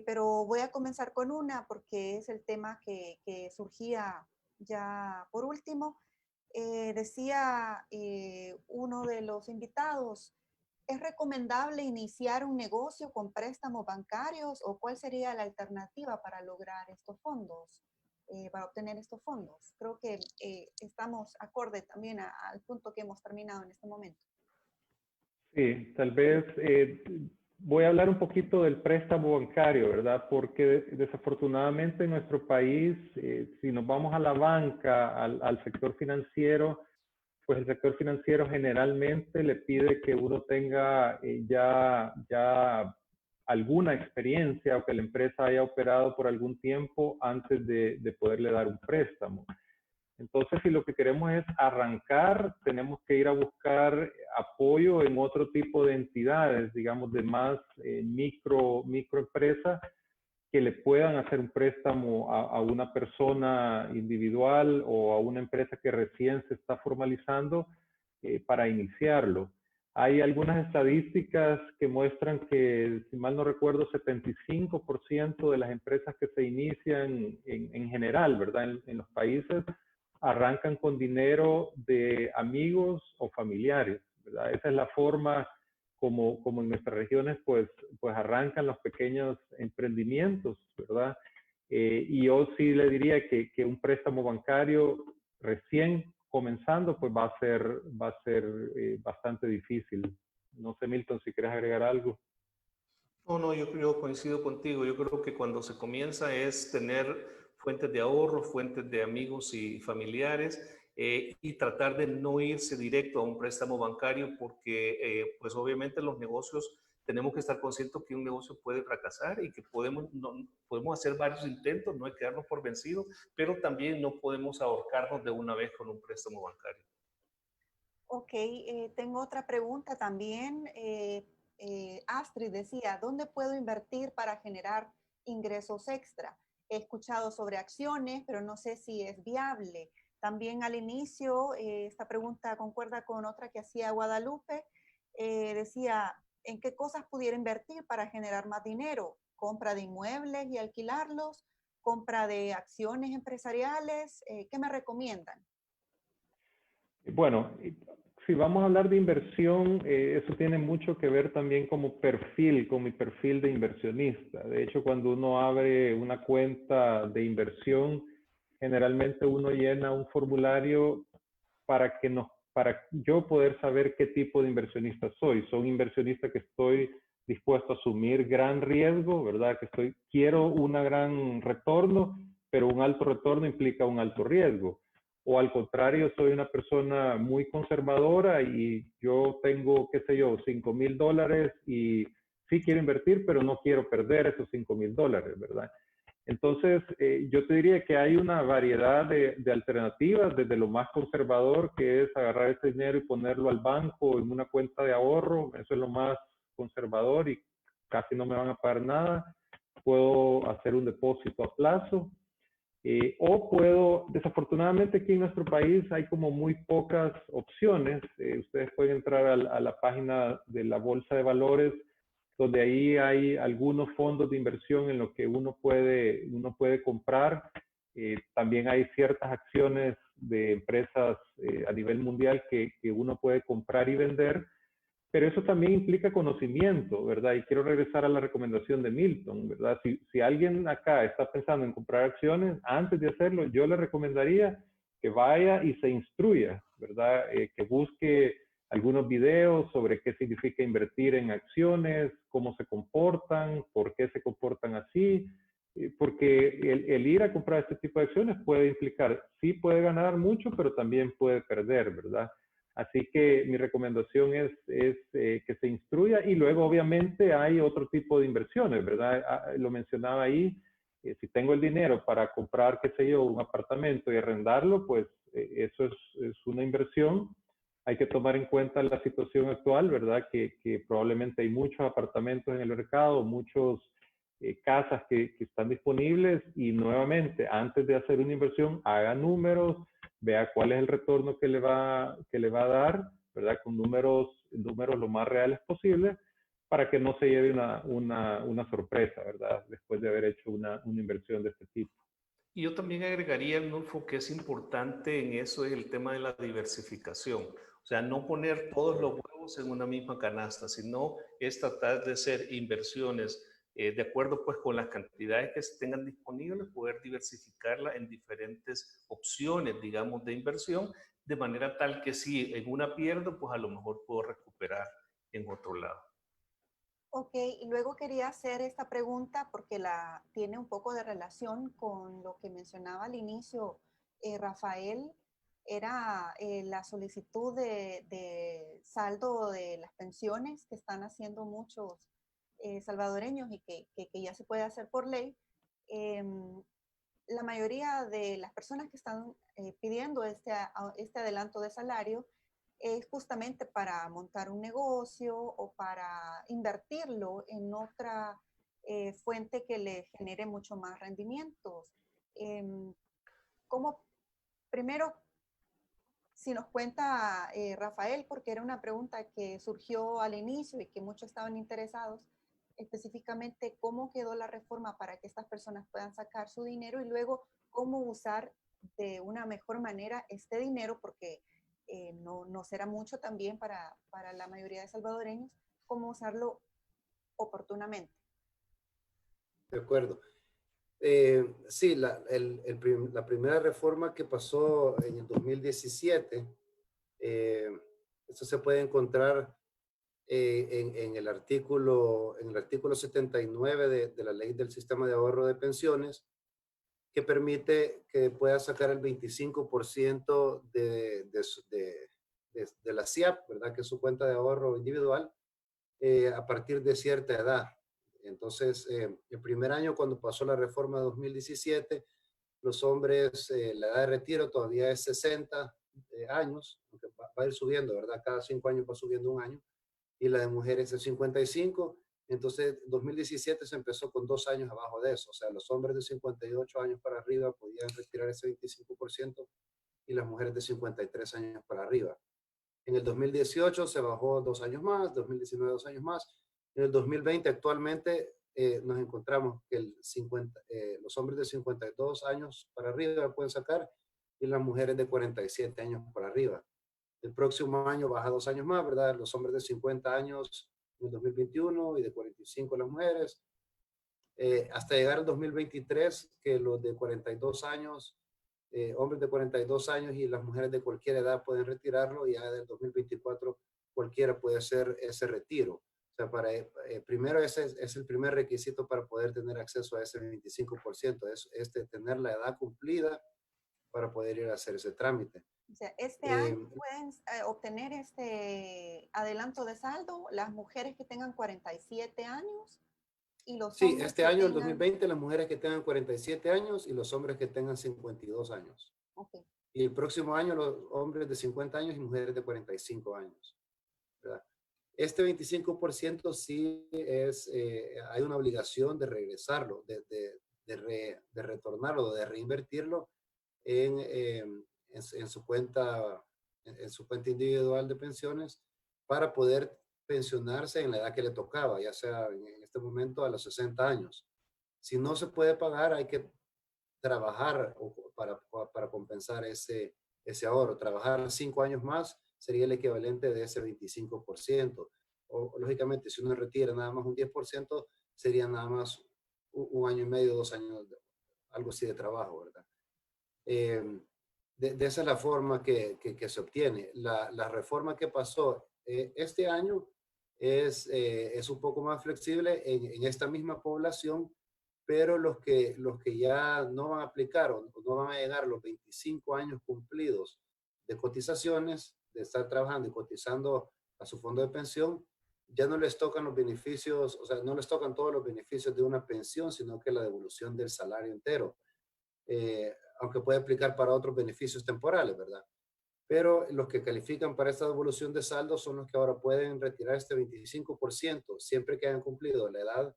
pero voy a comenzar con una porque es el tema que surgía ya por último. Decía uno de los invitados, ¿es recomendable iniciar un negocio con préstamos bancarios o cuál sería la alternativa para lograr estos fondos, para obtener estos fondos? Creo que estamos acorde también al punto que hemos terminado en este momento. Sí, tal vez voy a hablar un poquito del préstamo bancario, ¿verdad? Porque desafortunadamente en nuestro país, si nos vamos a la banca, al sector financiero, pues el sector financiero generalmente le pide que uno tenga ya alguna experiencia o que la empresa haya operado por algún tiempo antes de poderle dar un préstamo. Entonces, si lo que queremos es arrancar, tenemos que ir a buscar apoyo en otro tipo de entidades, digamos, de más microempresa, que le puedan hacer un préstamo a una persona individual o a una empresa que recién se está formalizando para iniciarlo. Hay algunas estadísticas que muestran que, si mal no recuerdo, 75% de las empresas que se inician en general, ¿verdad? En los países, arrancan con dinero de amigos o familiares, ¿verdad? Esa es la forma como en nuestras regiones pues arrancan los pequeños emprendimientos, ¿verdad? Y yo sí le diría que un préstamo bancario recién comenzando pues va a ser bastante difícil. No sé, Milton, si quieres agregar algo. No, yo coincido contigo. Yo creo que cuando se comienza es tener fuentes de ahorro, fuentes de amigos y familiares y tratar de no irse directo a un préstamo bancario porque pues obviamente los negocios tenemos que estar conscientes que un negocio puede fracasar y que podemos hacer varios intentos, no hay que darnos por vencidos, pero también no podemos ahorcarnos de una vez con un préstamo bancario. Ok, tengo otra pregunta también. Astrid decía, ¿dónde puedo invertir para generar ingresos extra? He escuchado sobre acciones, pero no sé si es viable. También al inicio, esta pregunta concuerda con otra que hacía Guadalupe. Decía, ¿en qué cosas pudiera invertir para generar más dinero? ¿Compra de inmuebles y alquilarlos? ¿Compra de acciones empresariales? ¿Qué me recomiendan? Bueno, si vamos a hablar de inversión, eso tiene mucho que ver también como perfil, con mi perfil de inversionista. De hecho, cuando uno abre una cuenta de inversión, generalmente uno llena un formulario para yo poder saber qué tipo de inversionista soy. Soy un inversionista que estoy dispuesto a asumir gran riesgo, ¿verdad? Quiero un gran retorno, pero un alto retorno implica un alto riesgo. O al contrario, soy una persona muy conservadora y yo tengo, qué sé yo, $5,000 y sí quiero invertir, pero no quiero perder esos $5,000, ¿verdad? Entonces, yo te diría que hay una variedad de alternativas, desde lo más conservador, que es agarrar ese dinero y ponerlo al banco en una cuenta de ahorro. Eso es lo más conservador y casi no me van a pagar nada. Puedo hacer un depósito a plazo. O puedo, desafortunadamente aquí en nuestro país hay como muy pocas opciones. Ustedes pueden entrar a la página de la Bolsa de Valores, donde ahí hay algunos fondos de inversión en los que uno puede comprar. También hay ciertas acciones de empresas a nivel mundial que uno puede comprar y vender. Pero eso también implica conocimiento, ¿verdad? Y quiero regresar a la recomendación de Milton, ¿verdad? Si alguien acá está pensando en comprar acciones, antes de hacerlo, yo le recomendaría que vaya y se instruya, ¿verdad? Que busque algunos videos sobre qué significa invertir en acciones, cómo se comportan, por qué se comportan así, porque el ir a comprar este tipo de acciones puede implicar, sí puede ganar mucho, pero también puede perder, ¿verdad? Así que mi recomendación es que se instruya y luego obviamente hay otro tipo de inversiones, ¿verdad? Lo mencionaba ahí, si tengo el dinero para comprar, qué sé yo, un apartamento y arrendarlo, pues eso es una inversión. Hay que tomar en cuenta la situación actual, ¿verdad? Que probablemente hay muchos apartamentos en el mercado, muchos casas que están disponibles y nuevamente, antes de hacer una inversión, haga números, vea cuál es el retorno que le va a dar, ¿verdad? Con números lo más reales posible para que no se lleve una sorpresa, ¿verdad? Después de haber hecho una inversión de este tipo. Y yo también agregaría, Nulfo, que es importante en eso es el tema de la diversificación. O sea, no poner todos los huevos en una misma canasta, sino es tratar de hacer inversiones de acuerdo pues con las cantidades que se tengan disponibles, poder diversificarla en diferentes opciones, digamos, de inversión, de manera tal que si en una pierdo, pues a lo mejor puedo recuperar en otro lado. Ok, y luego quería hacer esta pregunta porque tiene un poco de relación con lo que mencionaba al inicio Rafael, era la solicitud de saldo de las pensiones que están haciendo muchos salvadoreños y que ya se puede hacer por ley. La mayoría de las personas que están pidiendo este adelanto de salario es justamente para montar un negocio o para invertirlo en otra fuente que le genere mucho más rendimientos. ¿Cómo, primero, si nos cuenta Rafael, porque era una pregunta que surgió al inicio y que muchos estaban interesados, específicamente cómo quedó la reforma para que estas personas puedan sacar su dinero y luego cómo usar de una mejor manera este dinero, porque no será mucho también para la mayoría de salvadoreños, cómo usarlo oportunamente. De acuerdo. Sí, la primera reforma que pasó en el 2017, eso se puede encontrar en el artículo 79 de la ley del sistema de ahorro de pensiones, que permite que pueda sacar el 25% de la SIAP, ¿verdad? Que es su cuenta de ahorro individual, a partir de cierta edad. Entonces, el primer año cuando pasó la reforma de 2017, los hombres, la edad de retiro todavía es 60 años, aunque va a ir subiendo, ¿verdad? Cada 5 años va subiendo un año, y la de mujeres es 55. Entonces, 2017 se empezó con 2 años abajo de eso, o sea, los hombres de 58 años para arriba podían retirar ese 25% y las mujeres de 53 años para arriba. En el 2018 se bajó 2 años más, 2019 2 años más. En el 2020 actualmente nos encontramos que los hombres de 52 años para arriba pueden sacar y las mujeres de 47 años para arriba. El próximo año baja 2 años más, ¿verdad? Los hombres de 50 años en el 2021 y de 45 las mujeres. Hasta llegar al 2023, que los de 42 años, hombres de 42 años y las mujeres de cualquier edad pueden retirarlo, y ya del 2024 cualquiera puede hacer ese retiro. O sea, primero ese es el primer requisito para poder tener acceso a ese 25%, es tener la edad cumplida para poder ir a hacer ese trámite. O sea, este año pueden obtener este adelanto de saldo las mujeres que tengan 47 años y los Sí, hombres este que año, el tengan... 2020, las mujeres que tengan 47 años y los hombres que tengan 52 años. Okay. Y el próximo año los hombres de 50 años y mujeres de 45 años. ¿Verdad? Este 25% sí hay una obligación de regresarlo, de retornarlo, de reinvertirlo en su cuenta individual de pensiones para poder pensionarse en la edad que le tocaba, ya sea en este momento a los 60 años. Si no se puede pagar, hay que trabajar para compensar ese ahorro. Trabajar 5 años más sería el equivalente de ese 25%. O, lógicamente, si uno retira nada más un 10%, sería nada más un año y medio, 2 años, algo así de trabajo, ¿verdad? De esa es la forma que se obtiene. La reforma que pasó este año es un poco más flexible en esta misma población, pero los que ya no van a aplicar o no van a llegar a los 25 años cumplidos de cotizaciones, de estar trabajando y cotizando a su fondo de pensión, ya no les tocan los beneficios, o sea, no les tocan todos los beneficios de una pensión, sino que la devolución del salario entero. Aunque puede aplicar para otros beneficios temporales, ¿verdad? Pero los que califican para esta devolución de saldo son los que ahora pueden retirar este 25%, siempre que hayan cumplido la edad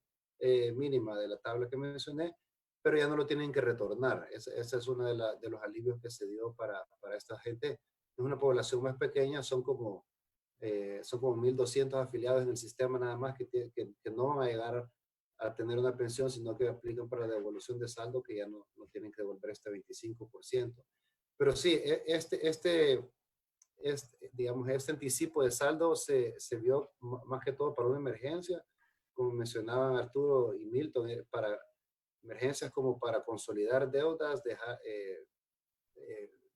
mínima de la tabla que mencioné, pero ya no lo tienen que retornar. Ese es uno de los alivios que se dio para esta gente. Es una población más pequeña, son como 1.200 afiliados en el sistema nada más que no van a llegar a tener una pensión, sino que aplican para la devolución de saldo, que ya no tienen que devolver este 25%. Pero sí, digamos, este anticipo de saldo se vio más que todo para una emergencia, como mencionaban Arturo y Milton, para emergencias como para consolidar deudas,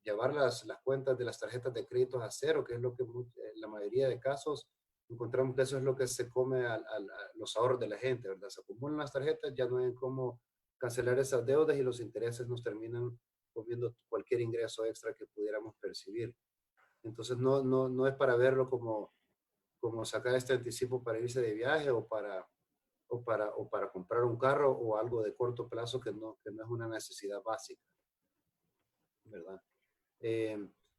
llevar las cuentas de las tarjetas de créditos a cero, que es lo que en la mayoría de casos encontramos que eso es lo que se come a los ahorros de la gente, ¿verdad? Se acumulan las tarjetas, ya no hay cómo cancelar esas deudas y los intereses nos terminan comiendo cualquier ingreso extra que pudiéramos percibir. Entonces no es para verlo como sacar este anticipo para irse de viaje o para comprar un carro o algo de corto plazo que no es una necesidad básica, ¿verdad?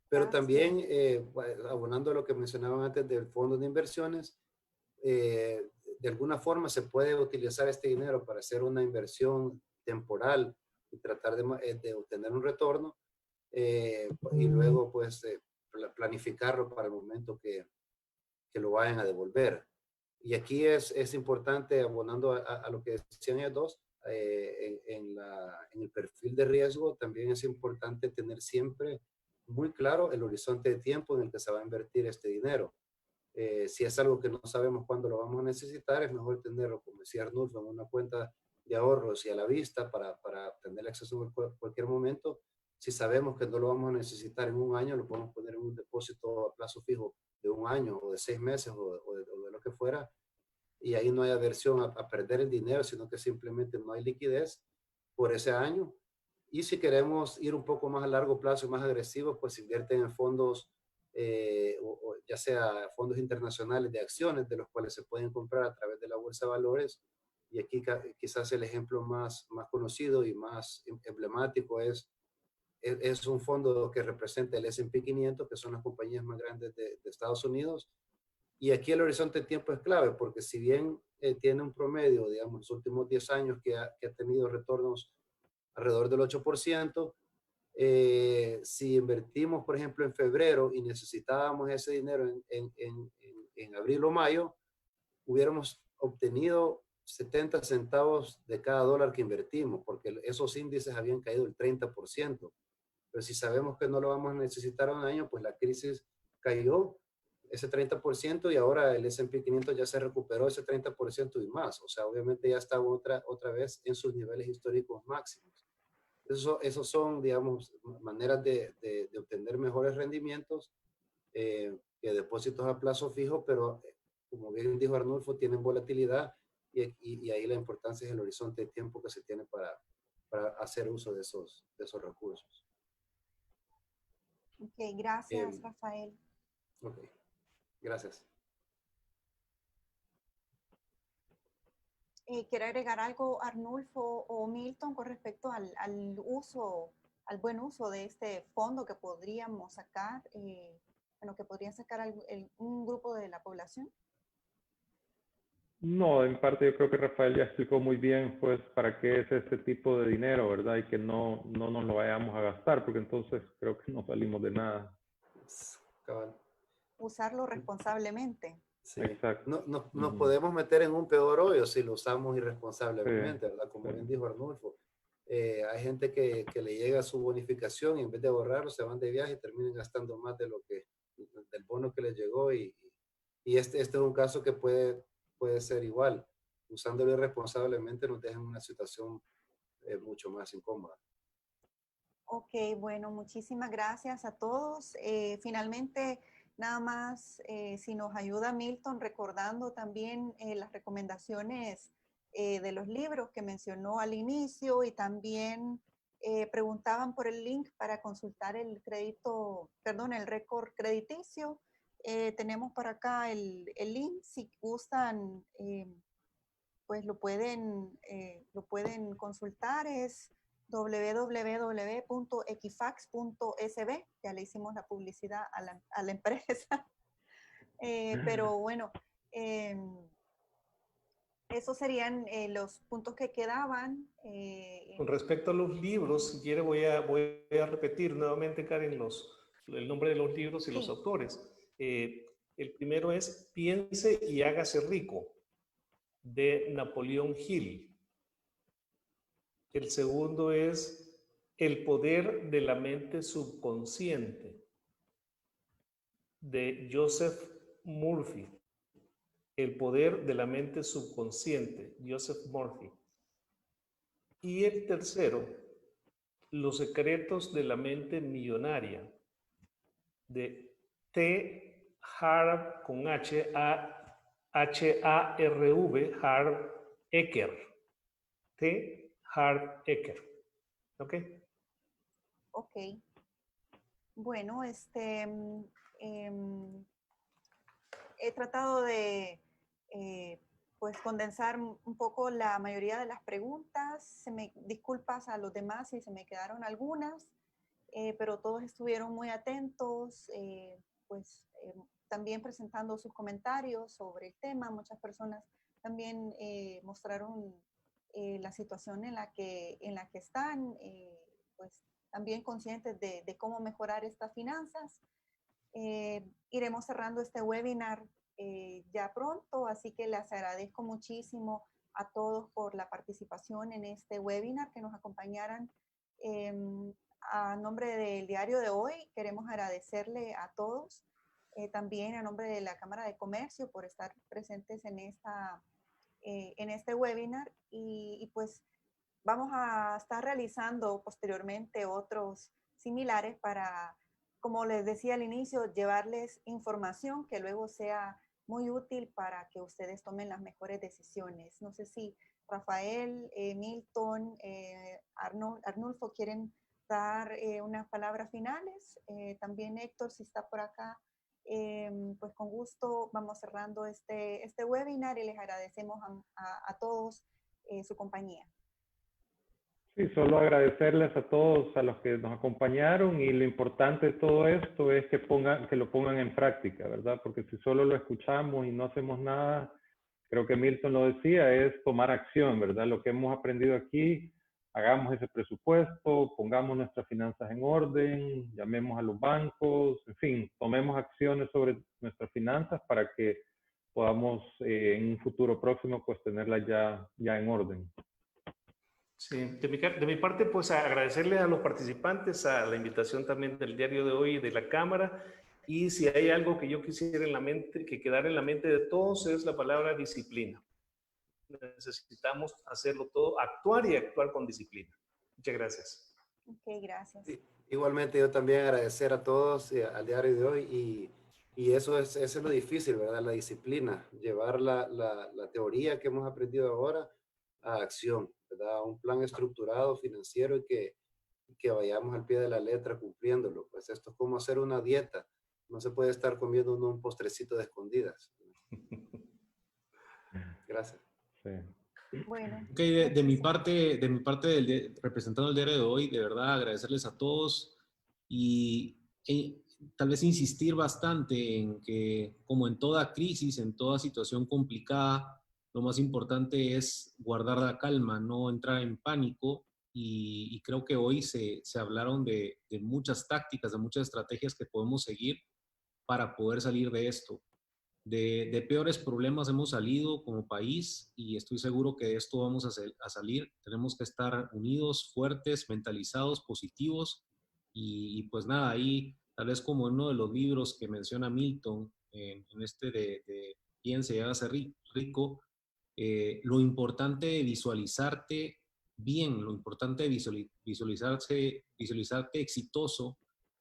Pero también, abonando a lo que mencionaban antes del fondo de inversiones, de alguna forma se puede utilizar este dinero para hacer una inversión temporal y tratar de obtener un retorno, y luego pues planificarlo para el momento que lo vayan a devolver. Y aquí es importante, abonando a lo que decían ellos dos, en el perfil de riesgo también es importante tener siempre muy claro el horizonte de tiempo en el que se va a invertir este dinero. Si es algo que no sabemos cuándo lo vamos a necesitar, es mejor tenerlo, como decía Arnulfo, en una cuenta de ahorros y a la vista para tener acceso en cualquier momento. Si sabemos que no lo vamos a necesitar en un año, lo podemos poner en un depósito a plazo fijo de un año o de 6 meses o de lo que fuera, y ahí no hay aversión a perder el dinero, sino que simplemente no hay liquidez por ese año. Y si queremos ir un poco más a largo plazo y más agresivos, pues invierten en fondos, ya sea fondos internacionales de acciones, de los cuales se pueden comprar a través de la bolsa de valores. Y aquí quizás el ejemplo más conocido y más emblemático es un fondo que representa el S&P 500, que son las compañías más grandes de Estados Unidos. Y aquí el horizonte de tiempo es clave, porque si bien tiene un promedio, digamos, los últimos 10 años que ha tenido retornos alrededor del 8%, Si invertimos, por ejemplo, en febrero y necesitábamos ese dinero en abril o mayo, hubiéramos obtenido 70 centavos de cada dólar que invertimos, porque esos índices habían caído el 30%. Pero si sabemos que no lo vamos a necesitar un año, pues la crisis cayó ese 30% y ahora el S&P 500 ya se recuperó ese 30% y más. O sea, obviamente ya está otra vez en sus niveles históricos máximos. Esos son, digamos, maneras de obtener mejores rendimientos que depósitos a plazo fijo, pero como bien dijo Arnulfo, tienen volatilidad y ahí la importancia es el horizonte de tiempo que se tiene para hacer uso de esos recursos. Ok, gracias, Rafael. Ok, gracias. ¿Quiere agregar algo, Arnulfo o Milton, con respecto al buen uso de este fondo que podríamos sacar, bueno, que podría sacar un grupo de la población? No, en parte yo creo que Rafael ya explicó muy bien, pues, para qué es este tipo de dinero, ¿verdad? Y que no nos lo vayamos a gastar, porque entonces creo que no salimos de nada. Cabal. Usarlo responsablemente. Sí. Exacto. Nos podemos meter en un peor hoyo si lo usamos irresponsablemente, Sí, ¿verdad? Como sí. bien dijo Arnulfo. Hay gente que le llega su bonificación y en vez de ahorrarlo se van de viaje y terminan gastando más del bono que les llegó y este es un caso que puede ser igual. Usándolo irresponsablemente nos deja en una situación mucho más incómoda. Ok, bueno, muchísimas gracias a todos. Finalmente, nada más, si nos ayuda Milton recordando también las recomendaciones de los libros que mencionó al inicio y también preguntaban por el link para consultar el récord crediticio. Tenemos por acá el link, si gustan, pues lo pueden consultar, es www.equifax.sb. Ya le hicimos la publicidad a la empresa. Pero bueno, esos serían los puntos que quedaban. Con respecto a los libros, si quiere voy a repetir nuevamente, Karen, el nombre de los libros y los autores. El primero es Piense y hágase rico, de Napoleón Hill. El segundo es El poder de la mente subconsciente, de Joseph Murphy. El poder de la mente subconsciente, Joseph Murphy. Y el tercero, Los secretos de la mente millonaria, de T. Harv, con H-A-R-V, Harv Eker. T. Harv Eker. ¿Ok? Ok. Bueno, he tratado de pues condensar un poco la mayoría de las preguntas. Disculpas a los demás si se me quedaron algunas, pero todos estuvieron muy atentos, también presentando sus comentarios sobre el tema. Muchas personas también mostraron la situación en la que están, pues también conscientes de cómo mejorar estas finanzas. Iremos cerrando este webinar ya pronto, así que les agradezco muchísimo a todos por la participación en este webinar, que nos acompañaran. A nombre del diario de hoy, queremos agradecerle a todos, también a nombre de la Cámara de Comercio, por estar presentes en este webinar, y pues vamos a estar realizando posteriormente otros similares para, como les decía al inicio, llevarles información que luego sea muy útil para que ustedes tomen las mejores decisiones. No sé si Rafael, Milton, Arnulfo quieren dar unas palabras finales. También Héctor, si está por acá, pues con gusto vamos cerrando este webinar y les agradecemos a todos su compañía. Sí, solo agradecerles a todos, a los que nos acompañaron, y lo importante de todo esto es que lo pongan en práctica, ¿verdad? Porque si solo lo escuchamos y no hacemos nada, creo que Milton lo decía, es tomar acción, ¿verdad? Lo que hemos aprendido aquí hagamos ese presupuesto, pongamos nuestras finanzas en orden, llamemos a los bancos, en fin, tomemos acciones sobre nuestras finanzas para que podamos en un futuro próximo pues tenerlas ya en orden. Sí, de mi parte, pues agradecerle a los participantes, a la invitación también del diario de hoy y de la Cámara. Y si hay algo que yo quisiera en la mente, que quedara en la mente de todos, es la palabra disciplina. Necesitamos hacerlo todo, actuar y actuar con disciplina. Muchas gracias. Ok, gracias. Igualmente yo también agradecer a todos al diario de hoy y eso es lo difícil, ¿verdad? La disciplina, llevar la teoría que hemos aprendido ahora a acción, ¿verdad? Un plan estructurado, financiero y que vayamos al pie de la letra cumpliéndolo. Pues esto es como hacer una dieta. No se puede estar comiendo uno un postrecito de escondidas. Gracias. Sí. Bueno. Ok, de mi parte, representando el diario de hoy, de verdad agradecerles a todos y tal vez insistir bastante en que, como en toda crisis, en toda situación complicada, lo más importante es guardar la calma, no entrar en pánico. Y creo que hoy se hablaron de muchas tácticas, de muchas estrategias que podemos seguir para poder salir de esto. De peores problemas hemos salido como país y estoy seguro que de esto vamos a salir. Tenemos que estar unidos, fuertes, mentalizados, positivos y pues nada, ahí tal vez como en uno de los libros que menciona Milton, en este de quién se llega a ser rico, lo importante de visualizarte bien, lo importante de visualizarte exitoso,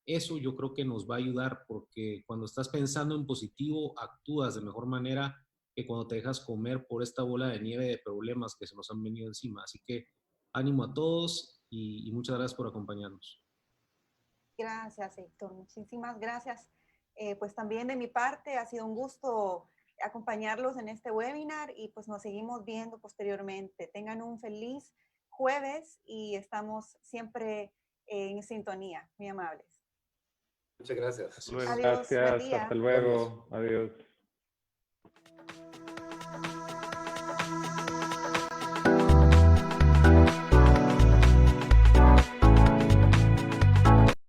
eso yo creo que nos va a ayudar porque cuando estás pensando en positivo, actúas de mejor manera que cuando te dejas comer por esta bola de nieve de problemas que se nos han venido encima. Así que ánimo a todos y muchas gracias por acompañarnos. Gracias, Héctor. Muchísimas gracias. Pues también de mi parte ha sido un gusto acompañarlos en este webinar y pues nos seguimos viendo posteriormente. Tengan un feliz jueves y estamos siempre en sintonía. Muy amables. Muchas gracias. Hasta luego. Adiós, buen Gracias, día. hasta luego, adiós.